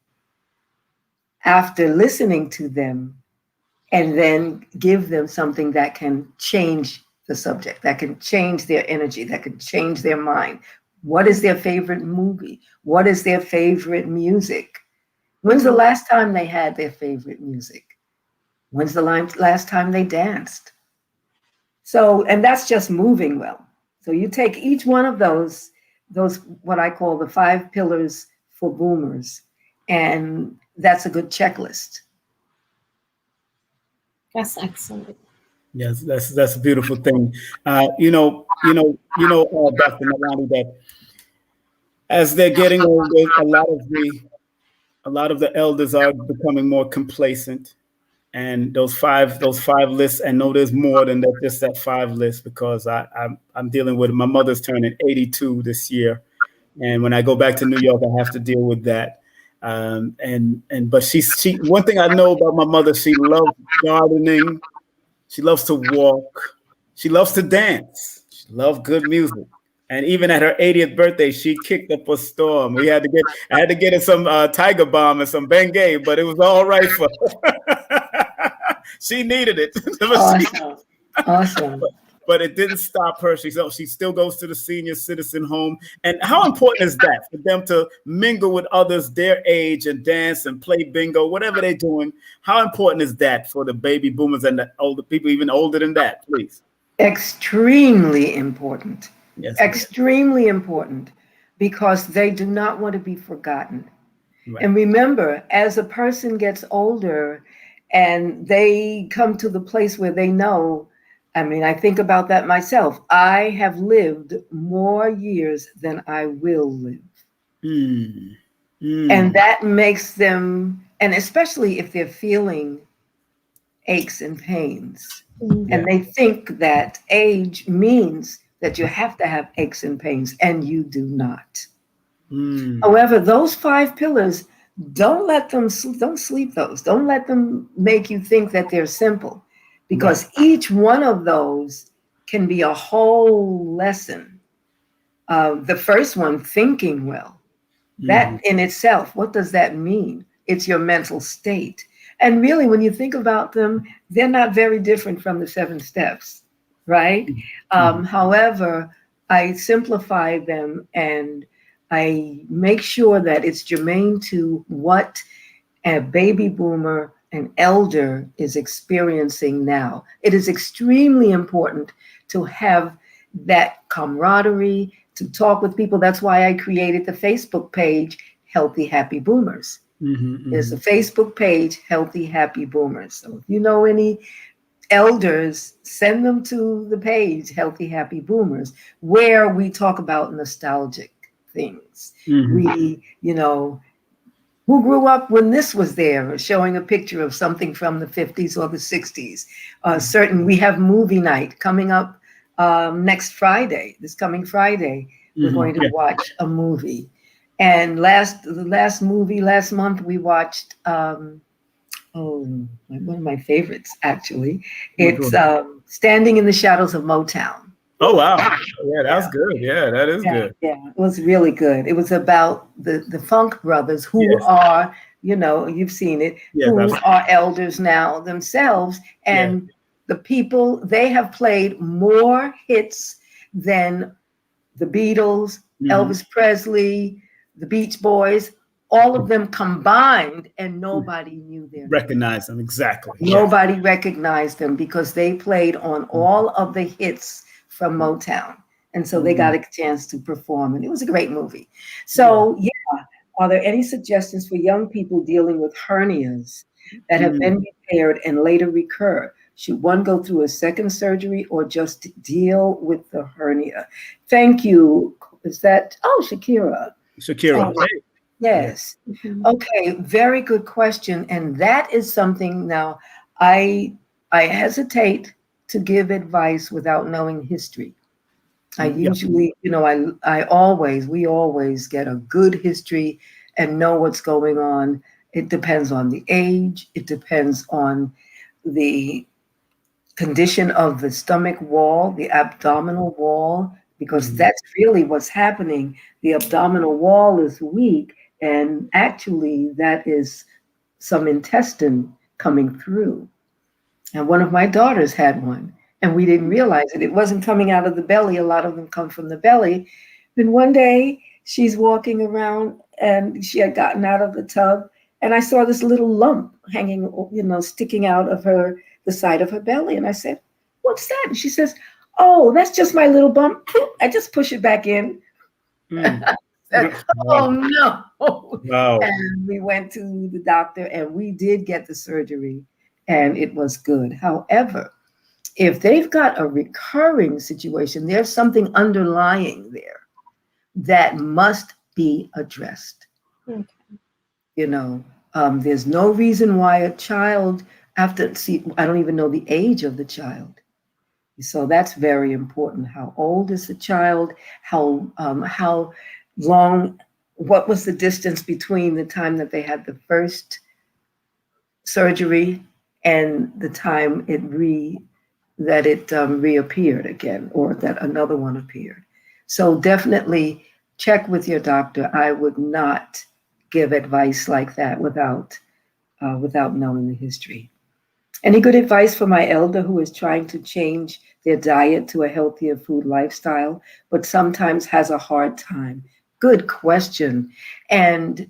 S3: after listening to them, and then give them something that can change the subject, that can change their energy, that can change their mind. What is their favorite movie? What is their favorite music? When's the last time they had their favorite music? When's the last time they danced? So, and that's just moving well. So you take each one of those what I call the 5 pillars for boomers, and that's a good checklist.
S2: That's excellent.
S1: Yes, that's a beautiful thing. You know, Dr. Nalani, that as they're getting older, a lot of the elders are becoming more complacent. And those five lists, I know there's more than that, just that 5 list, because I'm dealing with my mother's turning 82 this year, and when I go back to New York, I have to deal with that. But she one thing I know about my mother, she loves gardening, she loves to walk, she loves to dance, she loves good music. And even at her 80th birthday, she kicked up a storm. I had to get her some Tiger Balm and some Bengay, but it was all right for her. She needed it.
S3: Awesome.
S1: but it didn't stop her. She still goes to the senior citizen home. And how important is that for them to mingle with others their age and dance and play bingo, whatever they're doing? How important is that for the baby boomers and the older people, even older than that, please?
S3: Extremely important.
S1: Yes,
S3: extremely important, because they do not want to be forgotten.
S1: Right.
S3: And remember, as a person gets older and they come to the place where they know, I mean, I think about that myself. I have lived more years than I will live. And that makes them, and especially if they're feeling aches and pains, and they think that age means that you have to have aches and pains, and you do not. However, those 5 pillars, don't let them, don't sleep those. Don't let them make you think that they're simple, because each one of those can be a whole lesson. The first one, thinking well, that in itself, what does that mean? It's your mental state. And really, when you think about them, they're not very different from the 7 steps, right? However, I simplify them and I make sure that it's germane to what a baby boomer, an elder, is experiencing now. It is extremely important to have that camaraderie, to talk with people. That's why I created the Facebook page, Healthy Happy Boomers. There's a Facebook page, Healthy Happy Boomers. So if you know any elders, send them to the page, Healthy Happy Boomers, where we talk about nostalgic things. We, who grew up when this was there, showing a picture of something from the 50s or the 60s. We have movie night coming up next Friday, this coming Friday. We're going to watch a movie. And the last movie last month, we watched, one of my favorites, actually. It's Standing in the Shadows of Motown.
S1: Oh, wow. Yeah, that's good. Yeah, that is good.
S3: Yeah, it was really good. It was about the Funk Brothers, who are, you've seen it, who are elders now themselves. And the people, they have played more hits than the Beatles, Elvis Presley, the Beach Boys, all of them combined, and nobody knew them.
S1: Recognize them, exactly.
S3: Nobody recognized them because they played on all of the hits from Motown. And so they got a chance to perform, and it was a great movie. So, are there any suggestions for young people dealing with hernias that have been repaired and later recur? Should one go through a second surgery or just deal with the hernia? Thank you. Is that, Shakira. Yes. Okay, very good question. And that is something now I hesitate to give advice without knowing history. I usually, we always get a good history and know what's going on. It depends on the age. It depends on the condition of the stomach wall, the abdominal wall, because that's really what's happening. The abdominal wall is weak, and actually that is some intestine coming through. And one of my daughters had one, and we didn't realize it. It wasn't coming out of the belly. A lot of them come from the belly. Then one day she's walking around and she had gotten out of the tub, and I saw this little lump hanging, sticking out of the side of her belly. And I said, "What's that?" And she says, "Oh, that's just my little bump. I just push it back in." Said, "Oh no." Wow. And we went to the doctor and we did get the surgery and it was good. However, if they've got a recurring situation, there's something underlying there that must be addressed. Okay. There's no reason why a child, I don't even know the age of the child. So that's very important. How old is the child? How long? What was the distance between the time that they had the first surgery and the time it reappeared again, or that another one appeared? So definitely check with your doctor. I would not give advice like that without knowing the history. Any good advice for my elder who is trying to change their diet to a healthier food lifestyle, but sometimes has a hard time? Good question. And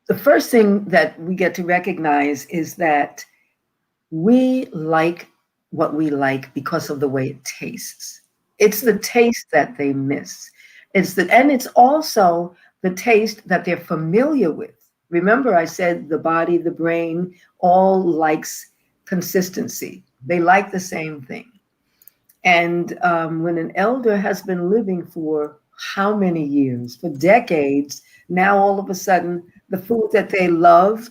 S3: the first thing that we get to recognize is that we like what we like because of the way it tastes. It's the taste that they miss. And it's also the taste that they're familiar with. Remember, I said the body, the brain, all likes consistency. They like the same thing. And when an elder has been living for how many years, for decades, now all of a sudden, the food that they love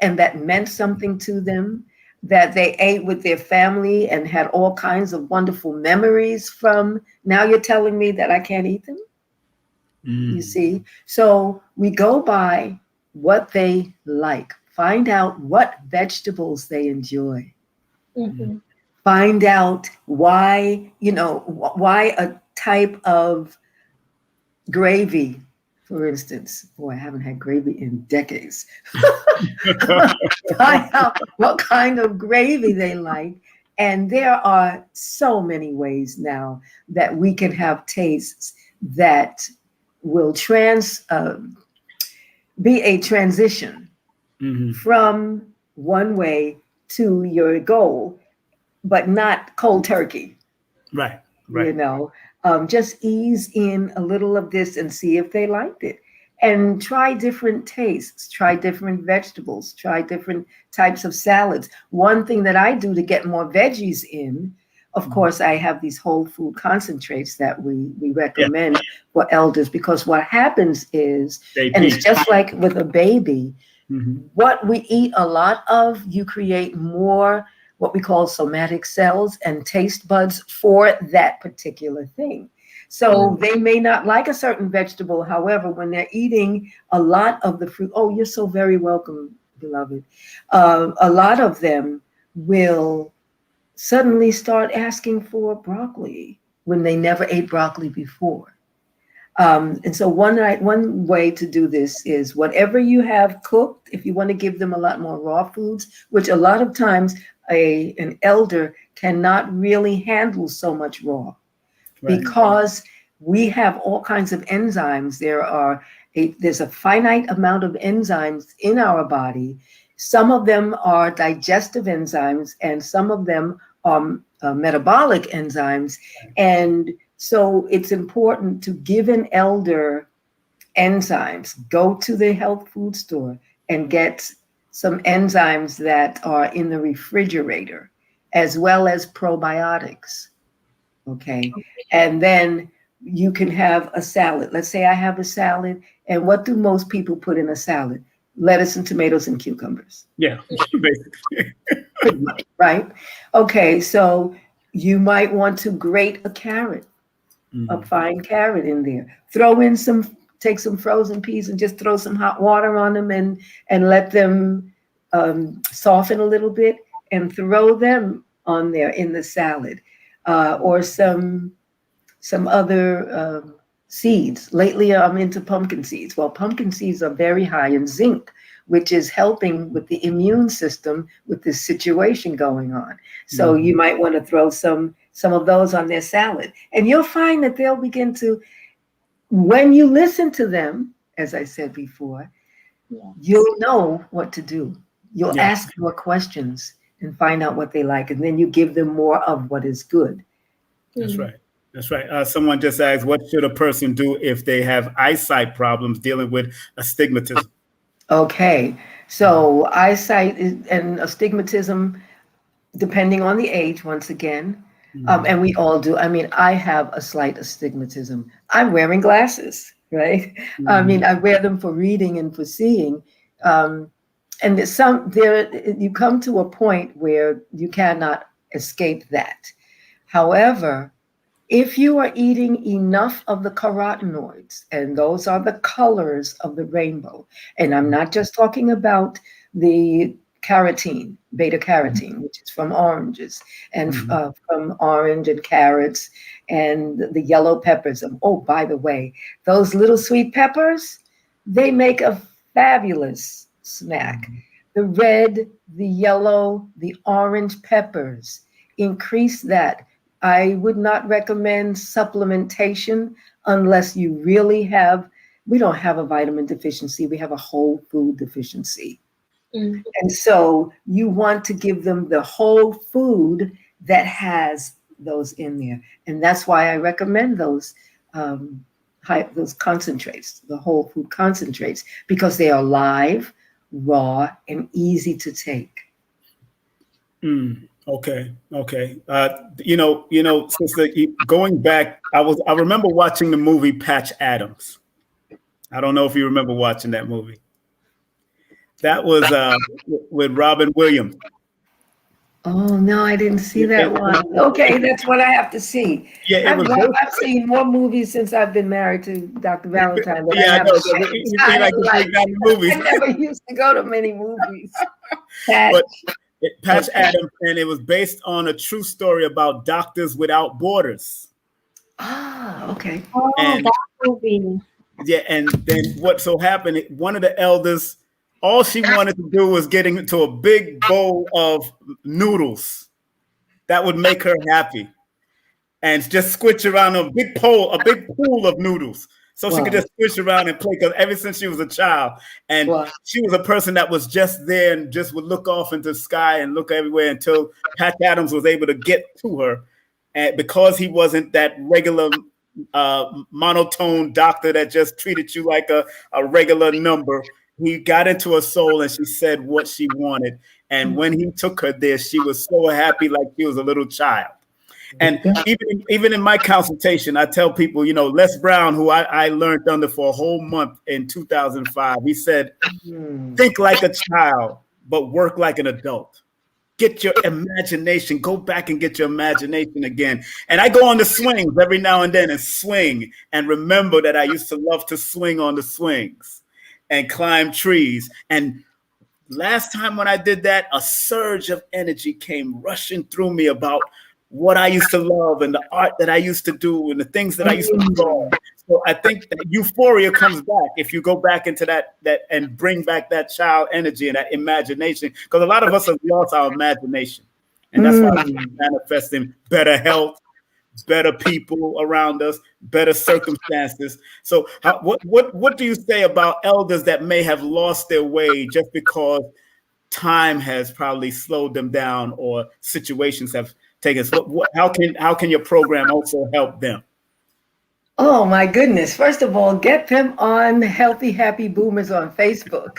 S3: and that meant something to them, that they ate with their family and had all kinds of wonderful memories from, now you're telling me that I can't eat them? You see? So we go by what they like. Find out what vegetables they enjoy.
S2: Mm-hmm.
S3: Find out why, why a type of gravy, for instance. Boy, I haven't had gravy in decades. Find out what kind of gravy they like. And there are so many ways now that we can have tastes that will be a transition from one way to your goal, but not cold turkey.
S1: Right.
S3: Just ease in a little of this and see if they liked it. And try different tastes, try different vegetables, try different types of salads. One thing that I do to get more veggies in, of course, I have these whole food concentrates that we recommend for elders, because what happens is, and it's just like with a baby, what we eat a lot of, you create more what we call somatic cells and taste buds for that particular thing. So they may not like a certain vegetable. However, when they're eating a lot of the fruit, oh, you're so very welcome, beloved. A lot of them will suddenly start asking for broccoli when they never ate broccoli before. And so one way to do this is whatever you have cooked, if you want to give them a lot more raw foods, which a lot of times an elder cannot really handle so much raw. Right. Because we have all kinds of enzymes. There's a finite amount of enzymes in our body. Some of them are digestive enzymes, and some of them are metabolic enzymes. And so it's important to give an elder enzymes. Go to the health food store and get some enzymes that are in the refrigerator, as well as probiotics. Okay. And then you can have a salad. Let's say I have a salad. And what do most people put in a salad? Lettuce and tomatoes and cucumbers.
S1: Yeah, basically.
S3: Right? Okay, so you might want to grate a carrot, a fine carrot in there. Take some frozen peas and just throw some hot water on them and let them soften a little bit, and throw them on there in the salad. Or some other seeds. Lately, I'm into pumpkin seeds. Well, pumpkin seeds are very high in zinc, which is helping with the immune system with this situation going on. So you might want to throw some of those on their salad. And you'll find that they'll begin to, when you listen to them, as I said before, you'll know what to do. You'll ask more questions and find out what they like. And then you give them more of what is good.
S1: That's right. That's right. Someone just asked, what should a person do if they have eyesight problems dealing with astigmatism?
S3: Okay. So eyesight and astigmatism, depending on the age, once again, and we all do. I mean, I have a slight astigmatism. I'm wearing glasses, right? I mean, I wear them for reading and for seeing. And you come to a point where you cannot escape that. However, if you are eating enough of the carotenoids, and those are the colors of the rainbow, and I'm not just talking about the carotene, beta carotene, which is from oranges, and from orange and carrots, and the yellow peppers. Oh, by the way, those little sweet peppers, they make a fabulous snack. The red, the yellow, the orange peppers. Increase that. I would not recommend supplementation unless you really have, we don't have a vitamin deficiency, we have a whole food deficiency. Mm. And so you want to give them the whole food that has those in there. And that's why I recommend those concentrates, the whole food concentrates, because they are live, raw, and easy to take.
S1: Okay. Since going back, I remember watching the movie Patch Adams. I don't know if you remember watching that movie. That was with Robin Williams.
S3: Oh no, I didn't see that one. Okay, that's what I have to see.
S1: Yeah,
S3: I've seen more movies since I've been married to Dr. Valentine.
S1: I know.
S3: I never used to go to many movies.
S1: Patch Adams, and it was based on a true story about Doctors Without Borders.
S3: Ah, okay.
S2: That movie.
S1: Yeah, and then what so happened? One of the elders, all she wanted to do was get into a big bowl of noodles that would make her happy, and just squish around a big pool of noodles. So she could just squish around and play, because ever since she was a child, and she was a person that was just there and just would look off into the sky and look everywhere until Patch Adams was able to get to her. And because he wasn't that regular monotone doctor that just treated you like a regular number, he got into her soul and she said what she wanted. And when he took her there, she was so happy, like she was a little child. And even in my consultation, I tell people, Les Brown, who I learned under for a whole month in 2005, he said, think like a child, but work like an adult. Get your imagination, go back and get your imagination again. And I go on the swings every now and then and swing, and remember that I used to love to swing on the swings and climb trees. And last time when I did that, a surge of energy came rushing through me about what I used to love and the art that I used to do and the things that I used to draw. So I think that euphoria comes back if you go back into that and bring back that child energy and that imagination, because a lot of us have lost our imagination, and that's why we're manifesting better health, better people around us, better circumstances. So what do you say about elders that may have lost their way just because time has probably slowed them down or situations have taken us? How can your program also help them?
S3: Oh my goodness. First of all, get them on Healthy Happy Boomers on Facebook.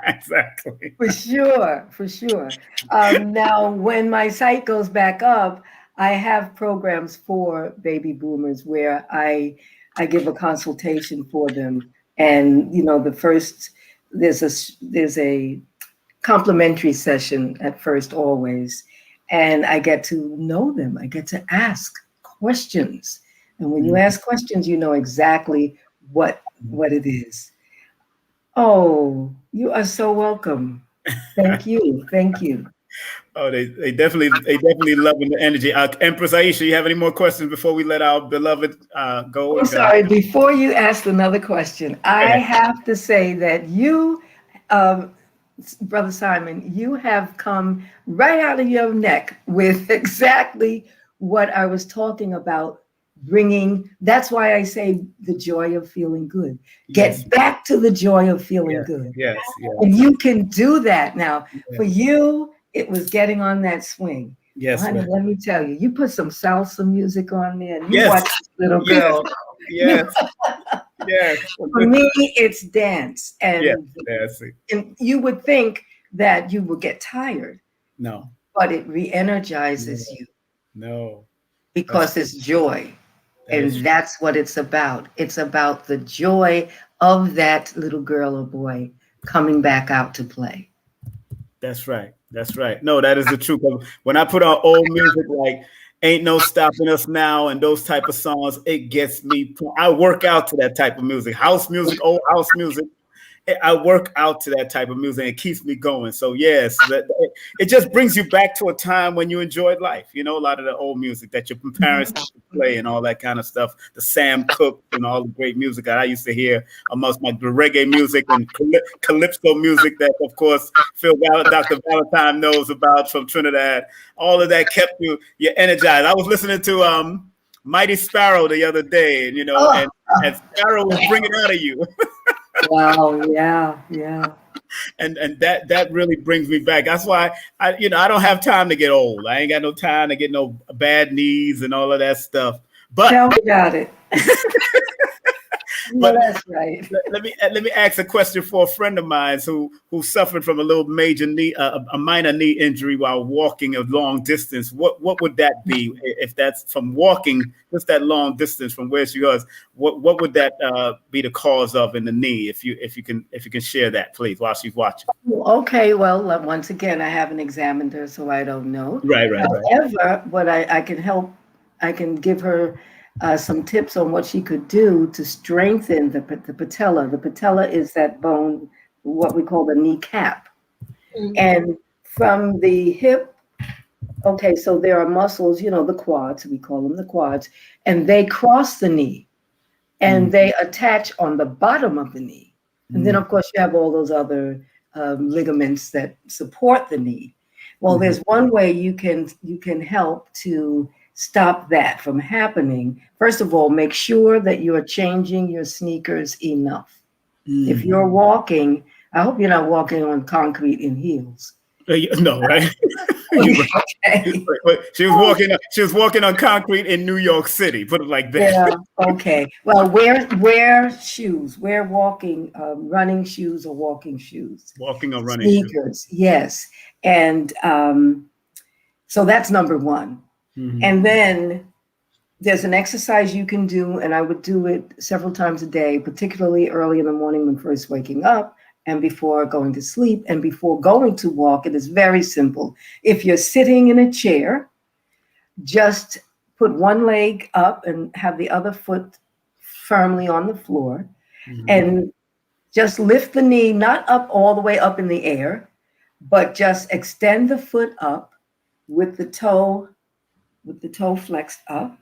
S1: Exactly.
S3: For sure. Now, when my site goes back up, I have programs for baby boomers where I give a consultation for them. And, there's a complimentary session at first always. And I get to know them. I get to ask questions. And when you ask questions, you know exactly what it is. Oh, you are so welcome. Thank you.
S1: Oh, they definitely loving the energy. Empress Aisha, you have any more questions before we let our beloved go?
S3: I'm sorry. Before you ask another question, I have to say that you, Brother Simon, you have come right out of your neck with exactly what I was talking about. That's why I say the joy of feeling good. Get back to the joy of feeling good.
S1: Yes.
S3: And you can do that now. For you, it was getting on that swing.
S1: Yes,
S3: honey, let me tell you, you put some salsa music on there and you watch this little girl.
S1: Yes. Yes.
S3: For me, it's dance. And, and you would think that you would get tired.
S1: No.
S3: But it re-energizes you.
S1: No.
S3: Because it's joy. That's what it's about. It's about the joy of that little girl or boy coming back out to play.
S1: That's right. No, that is the truth. When I put on old music like Ain't No Stopping Us Now and those type of songs, it gets me. I work out to that type of music. Old house music. I work out to that type of music and it keeps me going. So yes, it just brings you back to a time when you enjoyed life. You know, a lot of the old music that your parents used to play and all that kind of stuff. The Sam Cooke and all the great music that I used to hear amongst the reggae music and calypso music that, of course, Dr. Valentine knows about from Trinidad. All of that kept you energized. I was listening to Mighty Sparrow the other day, and and Sparrow will bring it out of you.
S3: Wow, yeah.
S1: And that really brings me back. That's why I don't have time to get old. I ain't got no time to get no bad knees and all of that stuff. But
S3: tell me about it.
S1: But
S3: that's right.
S1: Let me ask a question for a friend of mine who suffered from a little major knee, a minor knee injury while walking a long distance. What would that be if that's from walking just that long distance from where she was? What would that be the cause of in the knee? If you can share that, please, while she's watching.
S3: Okay, well, once again, I haven't examined her, so I don't know.
S1: Right.
S3: However, what I can give her some tips on what she could do to strengthen the patella. The patella is that bone, what we call the kneecap. Mm-hmm. And from the hip, okay, so there are muscles, the quads, we call them the quads, and they cross the knee and they attach on the bottom of the knee. And then, of course, you have all those other ligaments that support the knee. Well, there's one way you can help to stop that from happening. First of all, make sure that you are changing your sneakers enough. If you're walking, I hope you're not walking on concrete in heels.
S1: No, right? Okay. She was walking on concrete in New York City. Put it like that.
S3: Yeah. Okay. Well, wear shoes. Wear walking, running shoes or walking shoes.
S1: Walking or running
S3: sneakers. Yes. And so that's number one. Mm-hmm. And then there's an exercise you can do, and I would do it several times a day, particularly early in the morning when first waking up and before going to sleep and before going to walk. It is very simple. If you're sitting in a chair, just put one leg up and have the other foot firmly on the floor, and just lift the knee, not up all the way up in the air, but just extend the foot up with the toe flexed up.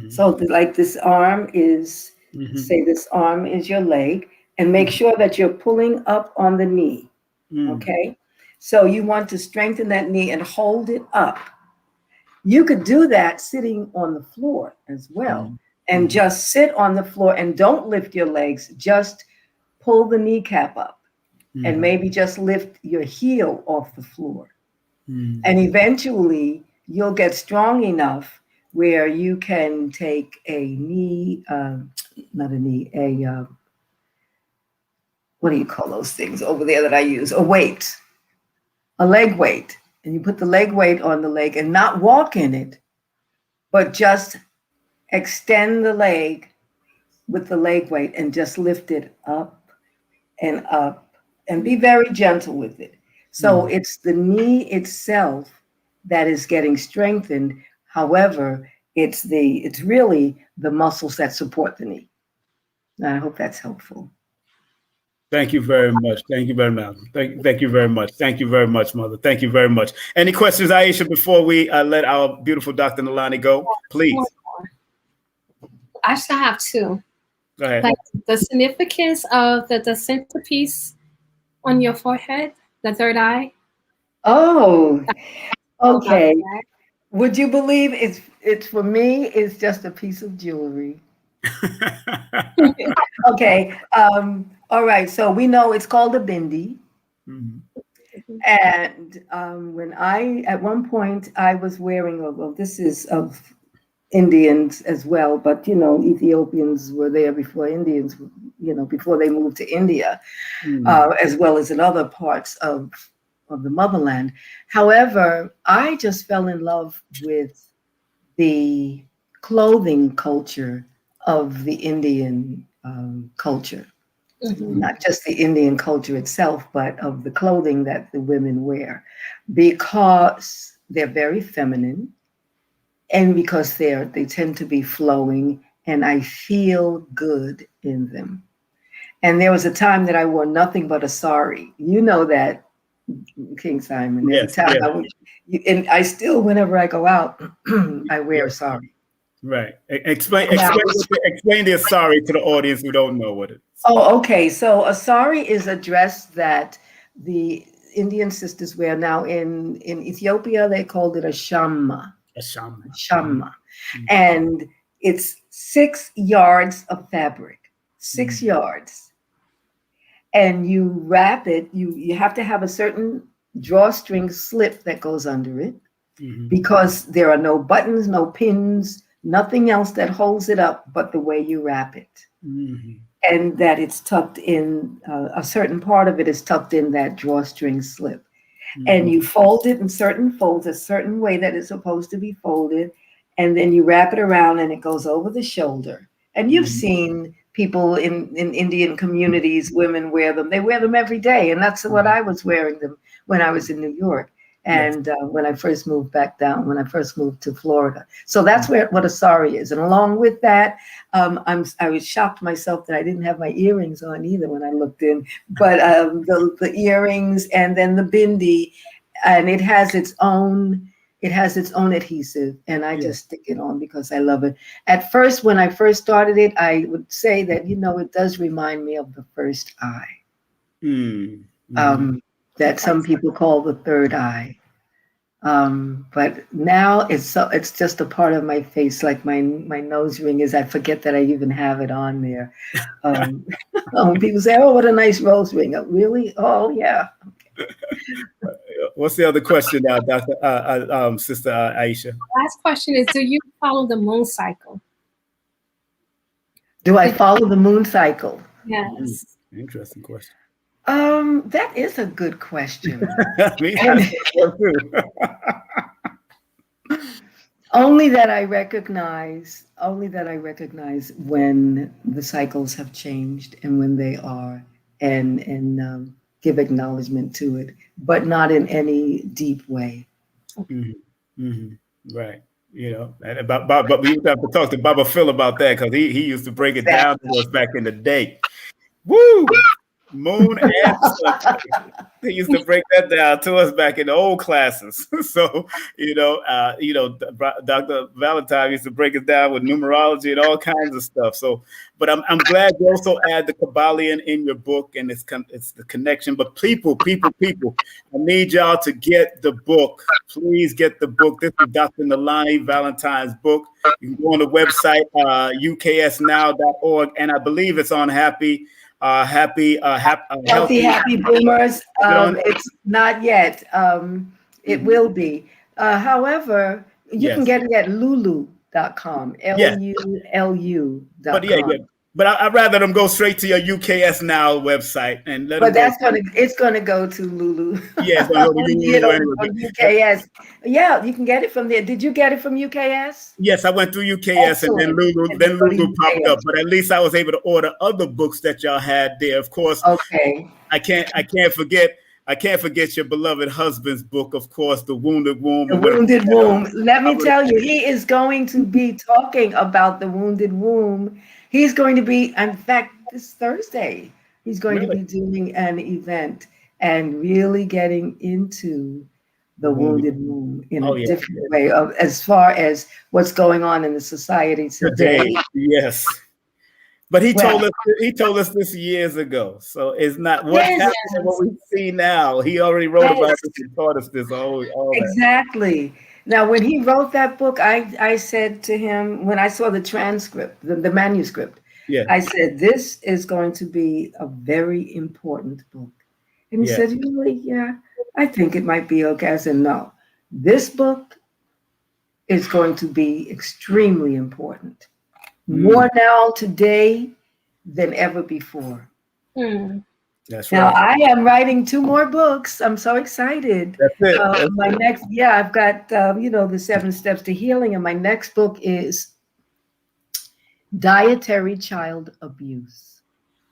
S3: So like this arm is, say this arm is your leg, and make sure that you're pulling up on the knee. Okay. So you want to strengthen that knee and hold it up. You could do that sitting on the floor as well, and just sit on the floor and don't lift your legs. Just pull the kneecap up and maybe just lift your heel off the floor. And eventually you'll get strong enough where you can take a what do you call those things over there that I use? A leg weight. And you put the leg weight on the leg and not walk in it, but just extend the leg with the leg weight and just lift it up and be very gentle with it. So it's the knee itself that is getting strengthened. However, it's really the muscles that support the knee. I hope that's helpful.
S1: Thank you very much. Thank you very much. Thank you very much. Thank you very much, Mother. Thank you very much. Any questions, Aisha, before we let our beautiful Dr. Nalani go? Please.
S2: I still have two.
S1: Go ahead.
S2: Like the significance of the centerpiece on your forehead, the third eye.
S3: Oh, okay. Would you believe it's for me, it's just a piece of jewelry. Okay. All right. So we know it's called a bindi. And at one point I was wearing, this is of Indians as well, but Ethiopians were there before Indians, before they moved to India, as well as in other parts of the motherland. However, I just fell in love with the clothing culture of the Indian culture, not just the Indian culture itself, but of the clothing that the women wear, because they're very feminine and because they tend to be flowing, and I feel good in them. And there was a time that I wore nothing but a sari. You know that, King Simon.
S1: Yes,
S3: time
S1: yes.
S3: And I still, whenever I go out, I wear a sari.
S1: Right. Explain the sari to the audience who don't know what it is.
S3: Oh, okay. So a sari is a dress that the Indian sisters wear. Now in Ethiopia, they called it a shamma.
S1: A shamma.
S3: Mm-hmm. And it's 6 yards of fabric, 6 yards. And you wrap it, you have to have a certain drawstring slip that goes under it, because there are no buttons, no pins, nothing else that holds it up but the way you wrap it. And that it's tucked in, a certain part of it is tucked in that drawstring slip. And you fold it in certain folds, a certain way that it's supposed to be folded. And then you wrap it around and it goes over the shoulder. And you've seen people in Indian communities, women wear them. They wear them every day. And that's what I was wearing them when I was in New York. And when I first moved back down, when I first moved to Florida. So that's what a sari is. And along with that, I was shocked myself that I didn't have my earrings on either when I looked in. But the earrings and then the bindi, and it has its own adhesive, and I just stick it on because I love it. At first, when I first started it, I would say that, it does remind me of the first eye. That some people call the third eye. But now it's just a part of my face, like my nose ring is. I forget that I even have it on there. People say, "Oh, what a nice rose ring." Oh, really? Oh, yeah.
S1: What's the other question now, Sister Aisha?
S2: Last question is, do you follow the moon cycle?
S3: Do I follow the moon cycle?
S2: Yes.
S1: Interesting question.
S3: That is a good question. Only that I recognize when the cycles have changed and when they are, and give acknowledgement to it, but not in any deep way.
S1: Right. But we have to talk to Baba Phil about that, because he used to break it down to us back in the day. Woo! Moon and sun. They used to break that down to us back in the old classes. So, Dr. Valentine used to break it down with numerology and all kinds of stuff. So, but I'm glad you also add the Kabbalion in your book, and it's the connection. But people, I need y'all to get the book. Please get the book. This is Dr. Nalani Valentine's book. You can go on the website, uksnow.org, and I believe it's on Healthy Happy
S3: Boomers. It's not yet. It will be. However, you can get it at lulu.com. LULU.com.
S1: But I'd rather them go straight to your UKS Now website and let them.
S3: But it's gonna go to Lulu.
S1: Yes,
S3: on UKS. Yeah, you can get it from there. Did you get it from UKS?
S1: Yes, I went through UKS. Excellent. And then Lulu popped up. But at least I was able to order other books that y'all had there. Of course.
S3: Okay.
S1: I can't forget your beloved husband's book, of course, The Wounded Womb.
S3: The Wounded Womb. Let me tell you, he is going to be talking about the wounded womb. He's going to be, in fact, this Thursday, he's going to be doing an event and really getting into the wounded womb in a different way, as far as what's going on in the society today.
S1: Yes. But he told us this years ago. So it's not what we see now. He already wrote about this and taught us this. All
S3: exactly. Now, when he wrote that book, I said to him, when I saw the transcript, the manuscript, I said, this is going to be a very important book. And he said, really? Yeah, I think it might be okay. I said, no, this book is going to be extremely important. More now today than ever before.
S1: That's
S3: now
S1: right.
S3: I am writing 2 more books. I'm so excited.
S1: That's it.
S3: My next, I've got the 7 Steps to Healing, and my next book is Dietary Child Abuse.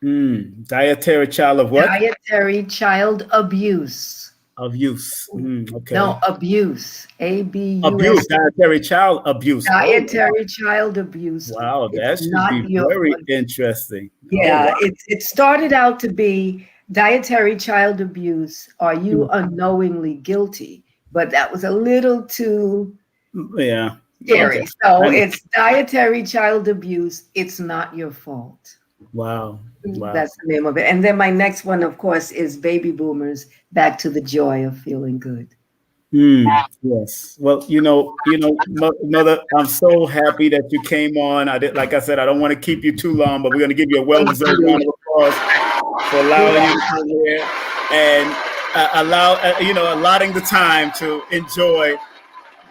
S1: Dietary child of what?
S3: Dietary child abuse.
S1: of use. Okay.
S3: No, abuse. ABUS.
S1: Abuse, dietary child abuse.
S3: Dietary child abuse.
S1: Wow, that
S3: It's
S1: should
S3: not
S1: be
S3: your
S1: very
S3: fault.
S1: interesting.
S3: Yeah, it started out to be dietary child abuse. Are you unknowingly guilty? But that was a little too
S1: Yeah.
S3: scary.
S1: Okay.
S3: So it's dietary child abuse. It's not your fault.
S1: Wow.
S3: That's the name of it. And then my next one, of course, is baby boomers, back to the joy of feeling good.
S1: Yes. Well, Mother, I'm so happy that you came on. Like I said, I don't want to keep you too long, but we're going to give you a well-deserved round of applause for allowing you to come here and allotting the time to enjoy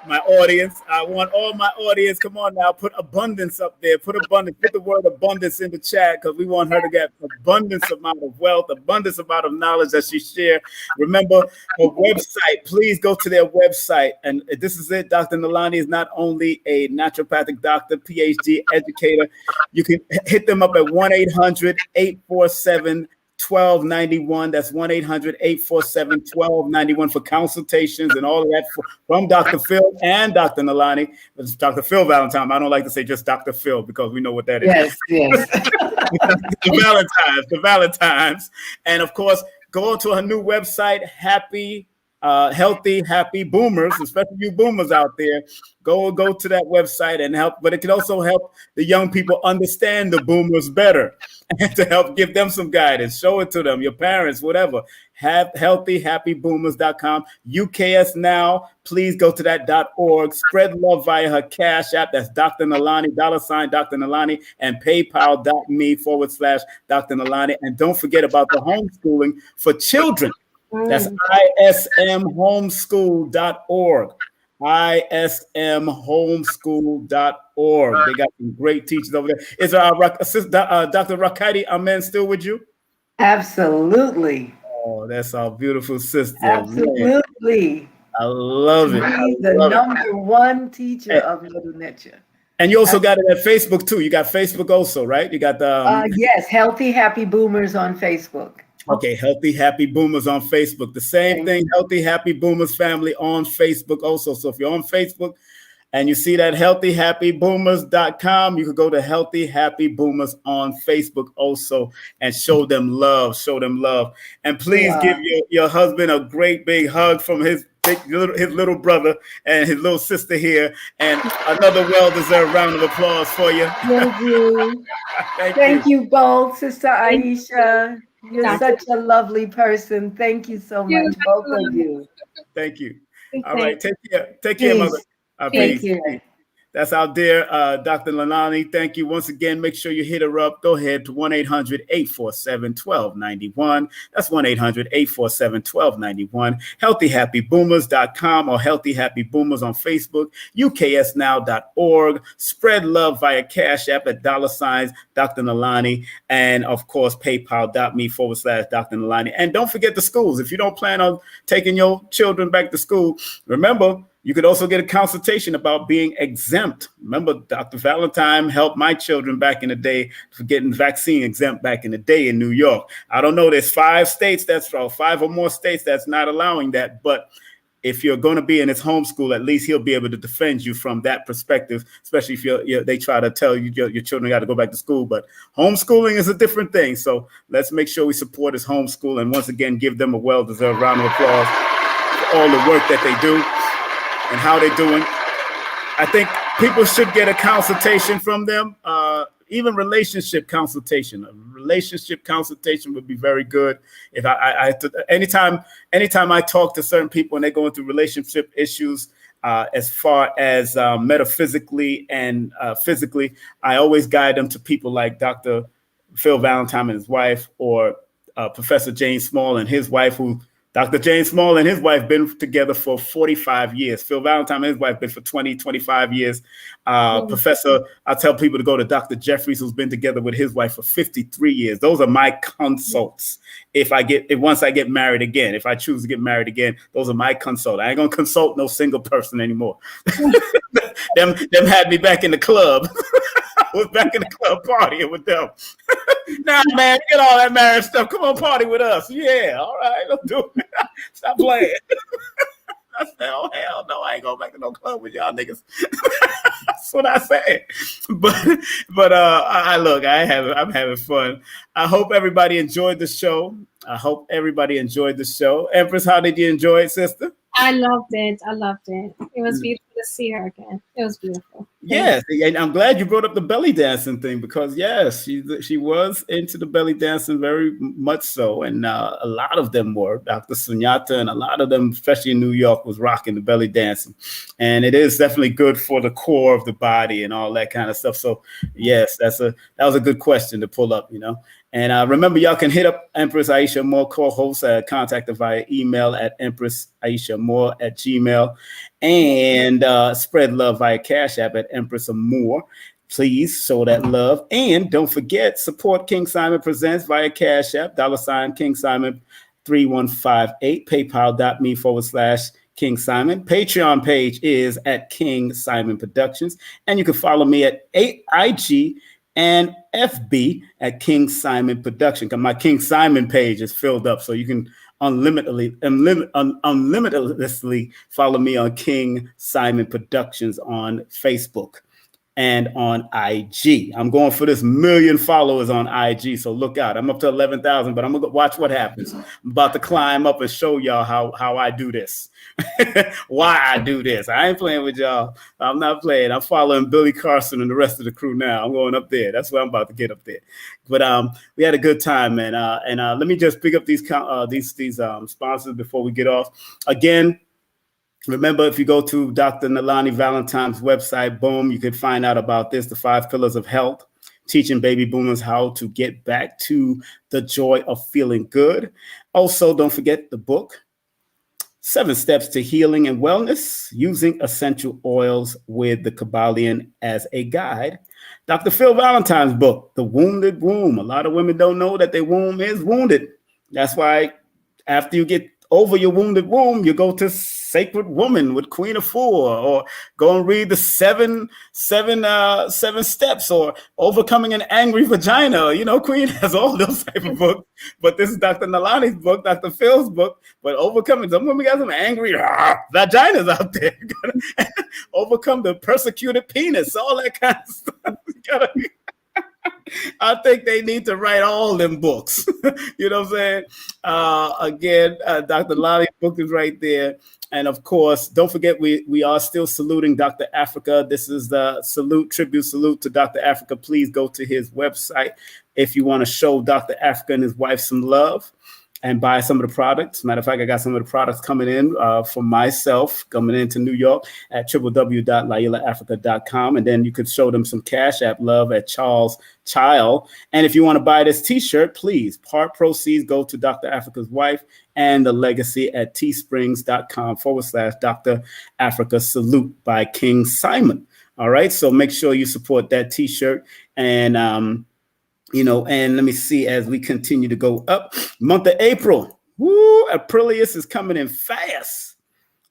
S1: my audience. I want all my audience, come on now, put abundance up there. Put the word abundance in the chat, because we want her to get abundance amount of wealth, abundance amount of knowledge that she shared. Remember her website. Please go to their website. And this is it. Dr. Nalani is not only a naturopathic doctor, PhD educator. You can hit them up at 1-800-847-1291. That's 1-800-847-1291 for consultations and all of that from Dr. Phil and Dr. Nalani. It's Dr. Phil Valentine. I don't like to say just Dr. Phil, because we know what that is.
S3: Yes.
S1: The Valentines. And of course, go to her new website, Healthy Happy Boomers, especially you boomers out there. Go to that website and help, but it can also help the young people understand the boomers better and to help give them some guidance. Show it to them, your parents, whatever. Have healthyhappyboomers.com. UKS Now, please go to that .org. Spread love via her Cash App. That's Dr. Nalani, $ Dr. Nalani, and paypal.me/Dr. Nalani. And don't forget about the homeschooling for children. That's ismhomeschool.org. ismhomeschool.org. They got some great teachers over there. Is our Dr. Rakati Amen still with you?
S3: Absolutely.
S1: Oh, that's our beautiful sister.
S3: Absolutely.
S1: Man. I love it.
S3: The number one teacher of Little Nature.
S1: And you also got it at Facebook too. You got Facebook also, right? You got the
S3: yes, Healthy Happy Boomers on Facebook.
S1: Okay, Healthy Happy Boomers on Facebook. The same thing, Healthy Happy Boomers family on Facebook also. So if you're on Facebook and you see that healthyhappyboomers.com, you could go to Healthy Happy Boomers on Facebook also and show them love. And please give your husband a great big hug from his little brother and his little sister here, and another well-deserved round of applause for you.
S3: Thank you. Thank you both, Sister Aisha. You're such a lovely person. Thank you so much, both of you.
S1: Thank you. All right, take care, Mother.
S3: Thank you.
S1: That's our dear Dr. Nalani. Thank you once again. Make sure you hit her up. Go ahead to 1-800-847-1291. That's 1-800-847-1291. Healthyhappyboomers.com or Healthy Happy Boomers on Facebook. UKSnow.org. Spread love via Cash App at $ Dr. Nalani. And of course, paypal.me/Dr. Nalani. And don't forget the schools. If you don't plan on taking your children back to school, remember, you could also get a consultation about being exempt. Remember, Dr. Valentine helped my children back in the day for getting vaccine exempt back in the day in New York. I don't know, there's 5 states five or more states that's not allowing that. But if you're going to be in his homeschool, at least he'll be able to defend you from that perspective, especially if they try to tell you your children got to go back to school. But homeschooling is a different thing. So let's make sure we support his homeschool. And once again, give them a well-deserved round of applause for all the work that they do and how they're doing. I think people should get a consultation from them, even relationship consultation. A relationship consultation would be very good. If anytime I talk to certain people and they're going through relationship issues, as far as metaphysically and physically, I always guide them to people like Dr. Phil Valentine and his wife, or Professor James Small and his wife, Dr. James Small and his wife been together for 45 years. Phil Valentine and his wife been for 25 years. Professor, I tell people to go to Dr. Jeffries, who's been together with his wife for 53 years. Those are my consults. Once I get married again, if I choose to get married again, those are my consults. I ain't gonna consult no single person anymore. them had me back in the club. was back in the club partying with them. Nah, man, get all that marriage stuff. Come on, party with us. Yeah, all right, let's do it. Stop playing. I said, oh, hell no, I ain't going back to no club with y'all niggas. That's what I said. But I'm having fun. I hope everybody enjoyed the show. Empress, how did you enjoy it, sister?
S2: I loved it. It was beautiful to see her again. It was beautiful.
S1: Yes, and I'm glad you brought up the belly dancing thing because yes, she was into the belly dancing very much so, and a lot of them were. Dr. Sunyata and a lot of them, especially in New York, was rocking the belly dancing, and it is definitely good for the core of the body and all that kind of stuff. So yes, that was a good question to pull up, And remember, y'all can hit up Empress Aisha Moore, co-host, contact her via email at empressaishamore@gmail.com, and spread love via Cash App at Empress Amore. Please show that love. And don't forget, support King Simon Presents via Cash App, $ King Simon 3158, paypal.me/King Simon. Patreon page is at King Simon Productions. And you can follow me at IG and FB at King Simon Production. Because my King Simon page is filled up, so you can unlimitedly follow me on King Simon Productions on Facebook and on IG. I'm going for this 1 million followers on IG, so look out. I'm up to 11,000, but I'm gonna watch what happens. I'm about to climb up and show y'all how I do this. Why I do this. I ain't playing with y'all. I'm not playing. I'm following Billy Carson and the rest of the crew now. I'm going up there. That's where I'm about to get up there. But we had a good time, man. And let me just pick up these sponsors before we get off. Again, remember, if you go to Dr. Nalani Valentine's website, boom, you can find out about this, the 5 pillars of health, teaching baby boomers how to get back to the joy of feeling good. Also, don't forget the book, 7 Steps to Healing and Wellness, using essential oils with the Kabbalion as a guide. Dr. Phil Valentine's book, The Wounded Womb. A lot of women don't know that their womb is wounded. That's why after you get over your wounded womb, you go to Sacred Woman with Queen of Four, or go and read the seven steps, or Overcoming an Angry Vagina. Queen has all those type of books, but this is Dr. Nalani's book, Dr. Phil's book. But overcoming, some women got some angry vaginas out there. Overcome the persecuted penis, all that kind of stuff. I think they need to write all them books. You know what I'm saying? Again, Dr. Lali's book is right there. And of course, don't forget, we are still saluting Dr. Africa. This is the tribute salute to Dr. Africa. Please go to his website if you want to show Dr. Africa and his wife some love and buy some of the products. Matter of fact, I got some of the products coming in for myself, coming into New York at www.lailaafrica.com. And then you could show them some Cash App love at Charles Child. And if you want to buy this t-shirt, please, part proceeds go to Dr. Africa's wife and the legacy at teesprings.com/Dr. Africa Salute by King Simon. All right. So make sure you support that t-shirt. And, and let me see as we continue to go up. Month of April. Woo, Aprilius is coming in fast.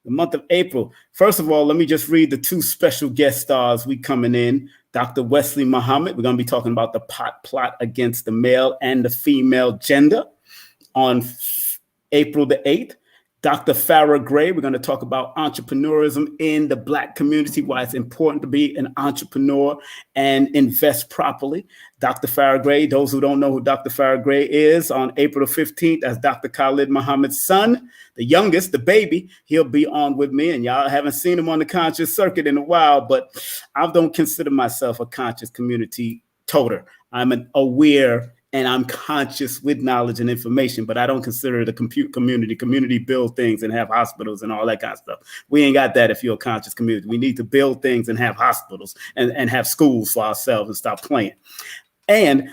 S1: The month of April. First of all, let me just read the 2 special guest stars we coming in. Dr. Wesley Muhammad. We're going to be talking about the pot plot against the male and the female gender on April the 8th. Dr. Farrah Gray, we're going to talk about entrepreneurism in the Black community, why it's important to be an entrepreneur and invest properly. Dr. Farrah Gray, those who don't know who Dr. Farrah Gray is, on April the 15th, that's Dr. Khalid Muhammad's son, the youngest, the baby. He'll be on with me, and y'all haven't seen him on the conscious circuit in a while, but I don't consider myself a conscious community toter. I'm an aware and I'm conscious with knowledge and information, but I don't consider it a community build things and have hospitals and all that kind of stuff. We ain't got that if you're a conscious community. We need to build things and have hospitals and have schools for ourselves and stop playing. And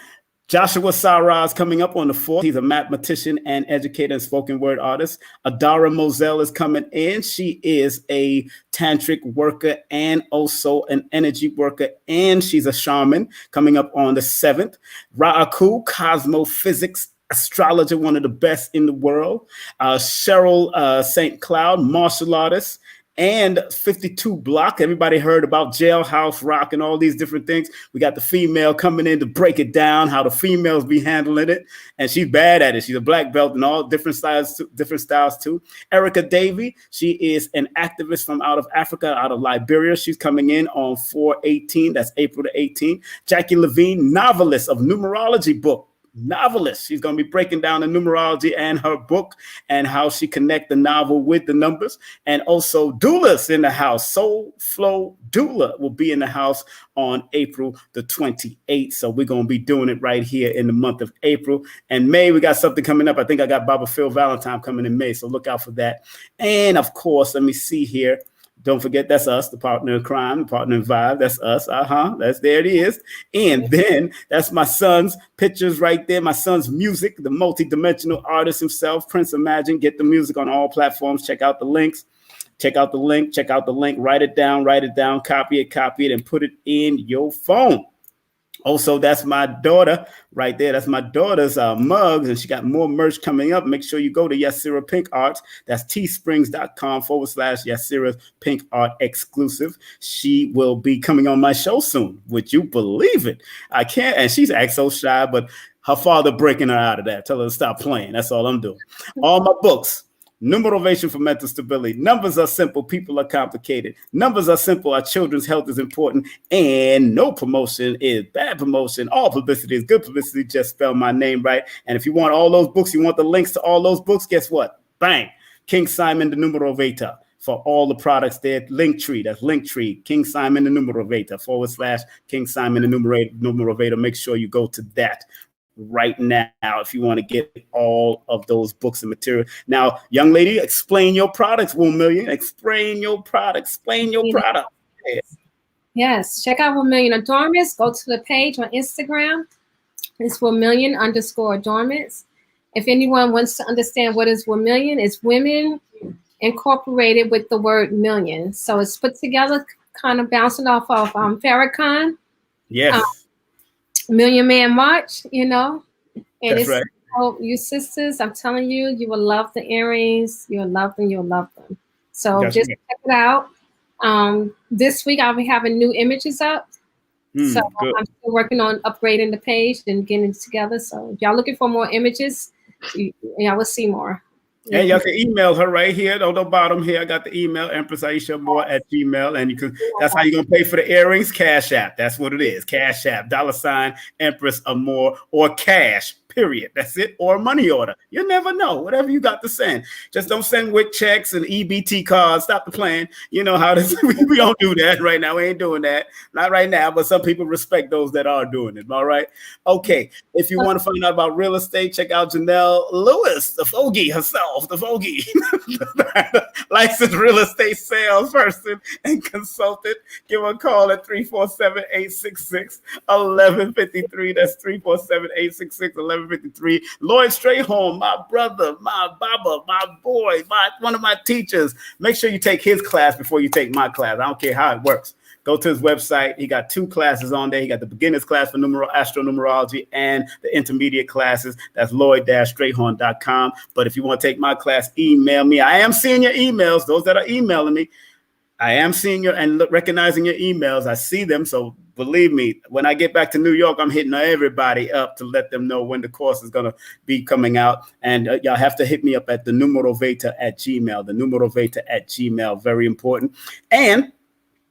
S1: Joshua Saraz coming up on the 4th. He's a mathematician and educator and spoken word artist. Adara Moselle is coming in. She is a tantric worker and also an energy worker, and she's a shaman, coming up on the 7th. Ra'aku, cosmophysics astrologer, one of the best in the world. Cheryl St. Cloud, martial artist and 52 Block. Everybody heard about Jailhouse Rock and all these different things. We got the female coming in to break it down, how the females be handling it. And she's bad at it. She's a black belt in all different styles too. Erica Davy, she is an activist from out of Africa, out of Liberia. She's coming in on 4/18. That's April the 18th. Jackie Levine, novelist of numerology book. Novelist. She's going to be breaking down the numerology and her book and how she connect the novel with the numbers. And also doulas in the house. Soul Flow Doula will be in the house on April the 28th. So we're going to be doing it right here in the month of April. And May, we got something coming up. I think I got Baba Phil Valentine coming in May. So look out for that. And of course, let me see here. Don't forget, that's us, the partner in crime, the partner in vibe. That's us. There it is. And then that's my son's pictures right there. My son's music, the multi-dimensional artist himself, Prince Imagine. Get the music on all platforms. Check out the links. Check out the link. Write it down, copy it, and put it in your phone. Also, that's my daughter right there. That's my daughter's mugs, and she got more merch coming up. Make sure you go to Yasira Pink Arts. That's teesprings.com/Yasira Pink Art exclusive. She will be coming on my show soon. Would you believe it? I can't. And she's act so shy, but her father breaking her out of that. Tell her to stop playing. That's all I'm doing. All my books. Numerovation for mental stability. Numbers are simple. People are complicated. Numbers are simple. Our children's health is important. And no promotion is bad promotion. All publicity is good publicity. Just spell my name right. And if you want all those books, you want the links to all those books, guess what? Bang. King Simon, the Numerovator. For all the products there, Linktree. That's Linktree. King Simon, the Numerovator. / King Simon, the Numerovator. Make sure you go to that right now if you want to get all of those books and material. Now, young lady, explain your products, 1 million. Explain your product. Yeah.
S2: Yes, check out 1 million adornments. Go to the page on Instagram. It's 1 million _ adornments. If anyone wants to understand what is 1 million, it's women incorporated with the word million. So it's put together, kind of bouncing off of Farrakhan.
S1: Yes.
S2: Million Man March, and
S1: that's
S2: it's
S1: right.
S2: You sisters, I'm telling you, you will love the earrings. You'll love them. So
S1: That's
S2: just
S1: right.
S2: check it out. This week I'll be having new images up. So
S1: good.
S2: I'm still working on upgrading the page and getting it together. So if y'all looking for more images, y'all will see more.
S1: And y'all can email her right here on the bottom here. I got the email, EmpressAishaMoore@gmail. And that's how you're going to pay for the earrings. Cash App. That's what it is. Cash App, $ Empress Amore, or cash, period. That's it. Or money order. You never know. Whatever you got to send. Just don't send with checks and EBT cards. Stop the plan. You know how this, we don't do that right now. We ain't doing that. Not right now, but some people respect those that are doing it. All right. Okay. If you want to find out about real estate, check out Janelle Lewis, the Fogey herself. The Fogey, licensed real estate salesperson and consultant. Give her a call at 347-866-1153. That's 347-866-1153. Lloyd Strayhorn, my brother, my Baba, my boy, one of my teachers. Make sure you take his class before you take my class. I don't care how it works. Go to his website. He got 2 classes on there. He got the beginner's class for astronumerology and the intermediate classes. That's lloyd-strayhorn.com. But if you want to take my class, email me. I am seeing your emails. Those that are emailing me, I am seeing your and recognizing your emails. I see them. So believe me, when I get back to New York, I'm hitting everybody up to let them know when the course is going to be coming out. And y'all have to hit me up at the Numerovator@gmail. The Numerovator@gmail. Very important. And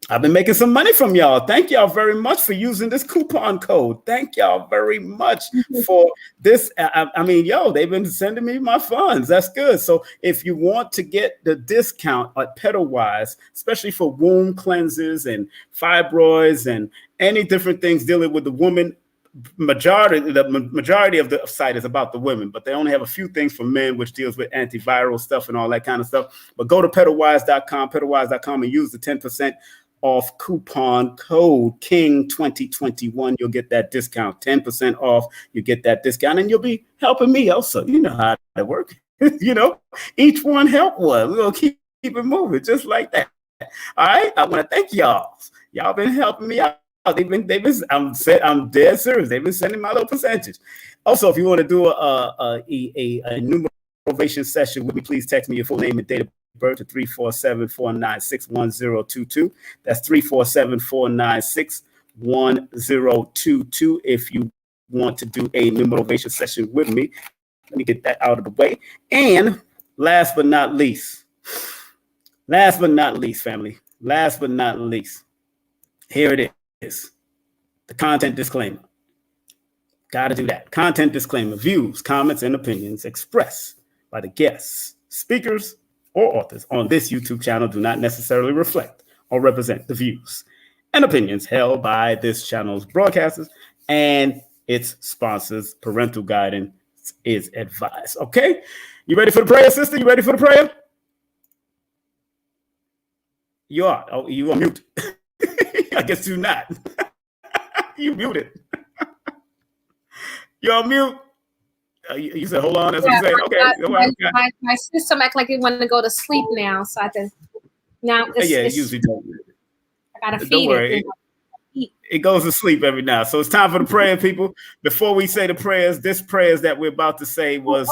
S1: I've been making some money from y'all. Thank y'all very much for using this coupon code. Thank y'all very much for this. I mean, they've been sending me my funds. That's good. So if you want to get the discount at Pedalwise, especially for womb cleanses and fibroids and any different things dealing with the woman, the majority of the site is about the women, but they only have a few things for men, which deals with antiviral stuff and all that kind of stuff. But go to pedalwise.com, and use the 10% off coupon code KING2021. You'll get that discount, 10% off. You get that discount, and you'll be helping me also. You know how it works. Each one help one. We're gonna keep it moving just like that. All right. I want to thank y'all. Y'all been helping me out. They've been. I'm dead serious. They've been sending my little percentage. Also, if you want to do a numerovation session with me, please text me your full name and date of birth to 347-496-1022. That's 347-496-1022 if you want to do a Numerovation session with me. Let me get that out of the way. And last but not least, family, last but not least, here it is, the content disclaimer. Got to do that. Content disclaimer. Views, comments, and opinions expressed by the guests, speakers, or authors on this YouTube channel do not necessarily reflect or represent the views and opinions held by this channel's broadcasters and its sponsors. Parental guidance is advised. Okay? You ready for the prayer, sister? You ready for the prayer? You are. Oh, you are mute. I guess you're not. You muted. You're on mute. You said, hold on. That's what I'm saying. Okay.
S2: My system act like it want to go to sleep now. So I can, now it's,
S1: it usually does.
S2: I got to feed
S1: Don't worry. It goes to sleep every now. So it's time for the prayer, people. Before we say the prayers, this prayers that we're about to say was...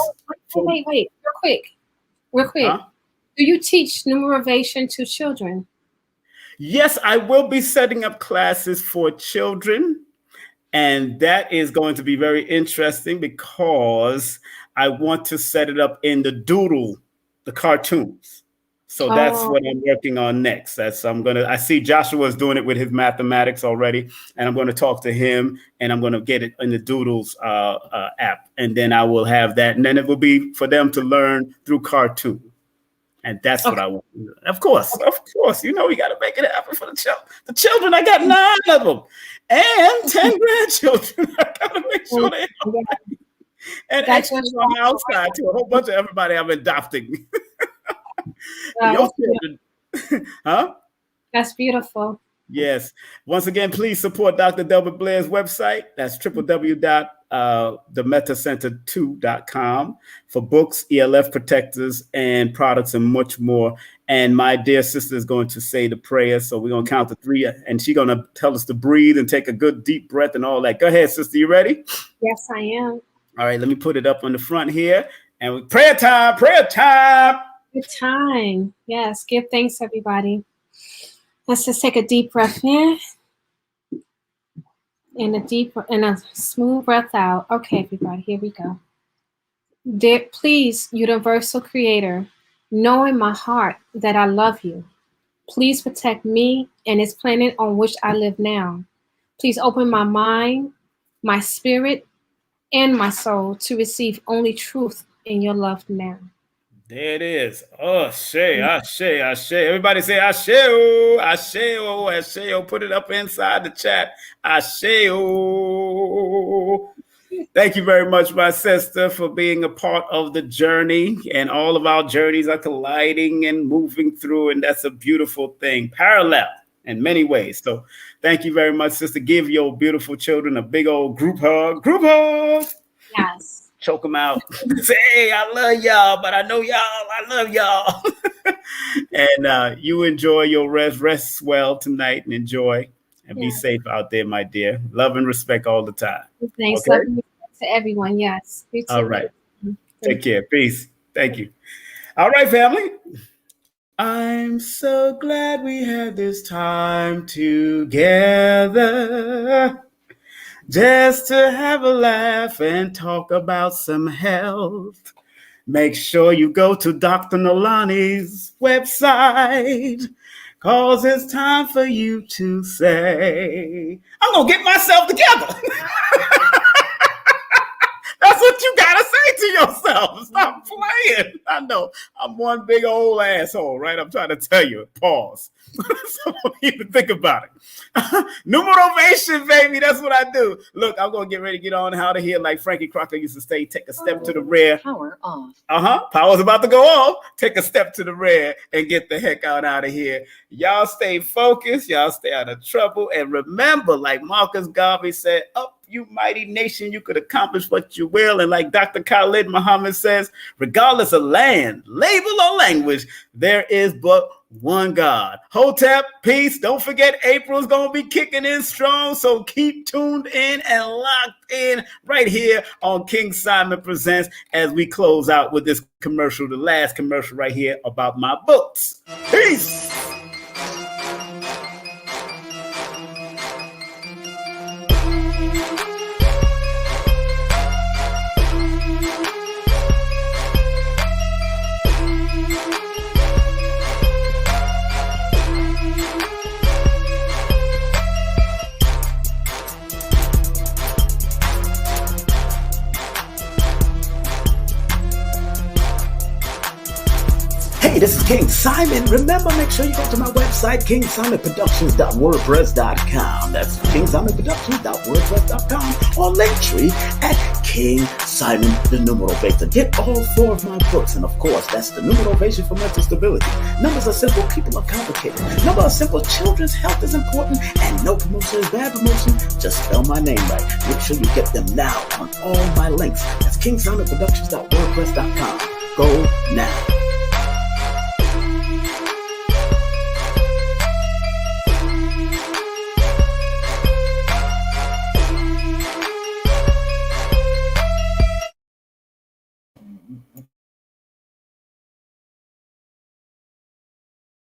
S2: Wait. Real quick. Huh? Do you teach Numerovation to children?
S1: Yes, I will be setting up classes for children. And that is going to be very interesting because I want to set it up in the doodle, the cartoons. So that's what I'm working on next. I see Joshua's doing it with his mathematics already, and I'm going to talk to him, and I'm going to get it in the Doodles app, and then I will have that, and then it will be for them to learn through cartoon. And that's what I want. Of course. You know, we got to make it happen for the children. The children, I got 9 of them and 10 grandchildren. I got to make sure they are right. And extra on the outside, too. A whole bunch of everybody I'm adopting. Your children. Huh?
S2: That's beautiful.
S1: Yes. Once again, please support Dr. Delbert Blair's website. That's www.themetacenter2.com for books, ELF protectors, and products, and much more. And my dear sister is going to say the prayer. So we're going to count to 3, and she's going to tell us to breathe and take a good deep breath and all that. Go ahead, sister. You ready?
S2: Yes, I am.
S1: All right. Let me put it up on the front here. And prayer time. Good
S2: time. Yes. Give thanks, everybody. Let's just take a deep breath in and a smooth breath out. Okay, everybody, here we go. Dear, please, universal creator, know in my heart that I love you. Please protect me and this planet on which I live now. Please open my mind, my spirit, and my soul to receive only truth in your love now.
S1: There it is. Oh, Ashe. Everybody say Asheo, Asheo, Asheo. Put it up inside the chat. Asheo. Thank you very much, my sister, for being a part of the journey. And all of our journeys are colliding and moving through. And that's a beautiful thing. Parallel in many ways. So thank you very much, sister. Give your beautiful children a big old group hug. Group hug.
S2: Yes.
S1: Choke them out. Say, hey, I love y'all, but I know y'all, I love y'all. And you enjoy your rest. Rest well tonight and enjoy. And be safe out there, my dear. Love and respect all the time.
S2: Thanks. Okay? Love and respect to everyone. Yes.
S1: All right. Take care. Peace. Thank you. All right, family. I'm so glad we had this time together. Just to have a laugh and talk about some health. Make sure you go to Dr. Nalani's website, cause it's time for you to say, I'm gonna get myself together. That's what you gotta say to yourself. Stop playing. I know I'm one big old asshole, right? I'm trying to tell you. Pause. So don't even think about it. Numerovation, baby. That's what I do. Look, I'm gonna get ready to get on out of here like Frankie Crocker used to say. Take a step to the rear.
S3: Power off.
S1: Power's about to go off. Take a step to the rear and get the heck out of here. Y'all stay focused. Y'all stay out of trouble. And remember, like Marcus Garvey said, up you mighty nation, you could accomplish what you will. And like Dr. Khalid Muhammad says, regardless of land, label, or language, there is but one God. Hotep, peace. Don't forget April's going to be kicking in strong. So keep tuned in and locked in right here on King Simon Presents as we close out with this commercial, the last commercial right here about my books. Peace.
S4: Hey, this is King Simon. Remember, make sure you go to my website, kingsimonproductions.wordpress.com. That's kingsimonproductions.wordpress.com, or Linktree at King Simon the Numerovation. Get all 4 of my books, and of course, that's the Numerovation for mental stability. Numbers are simple, people are complicated. Numbers are simple, children's health is important, and no promotion is bad promotion. Just spell my name right. Make sure you get them now on all my links. That's kingsimonproductions.wordpress.com. Go now.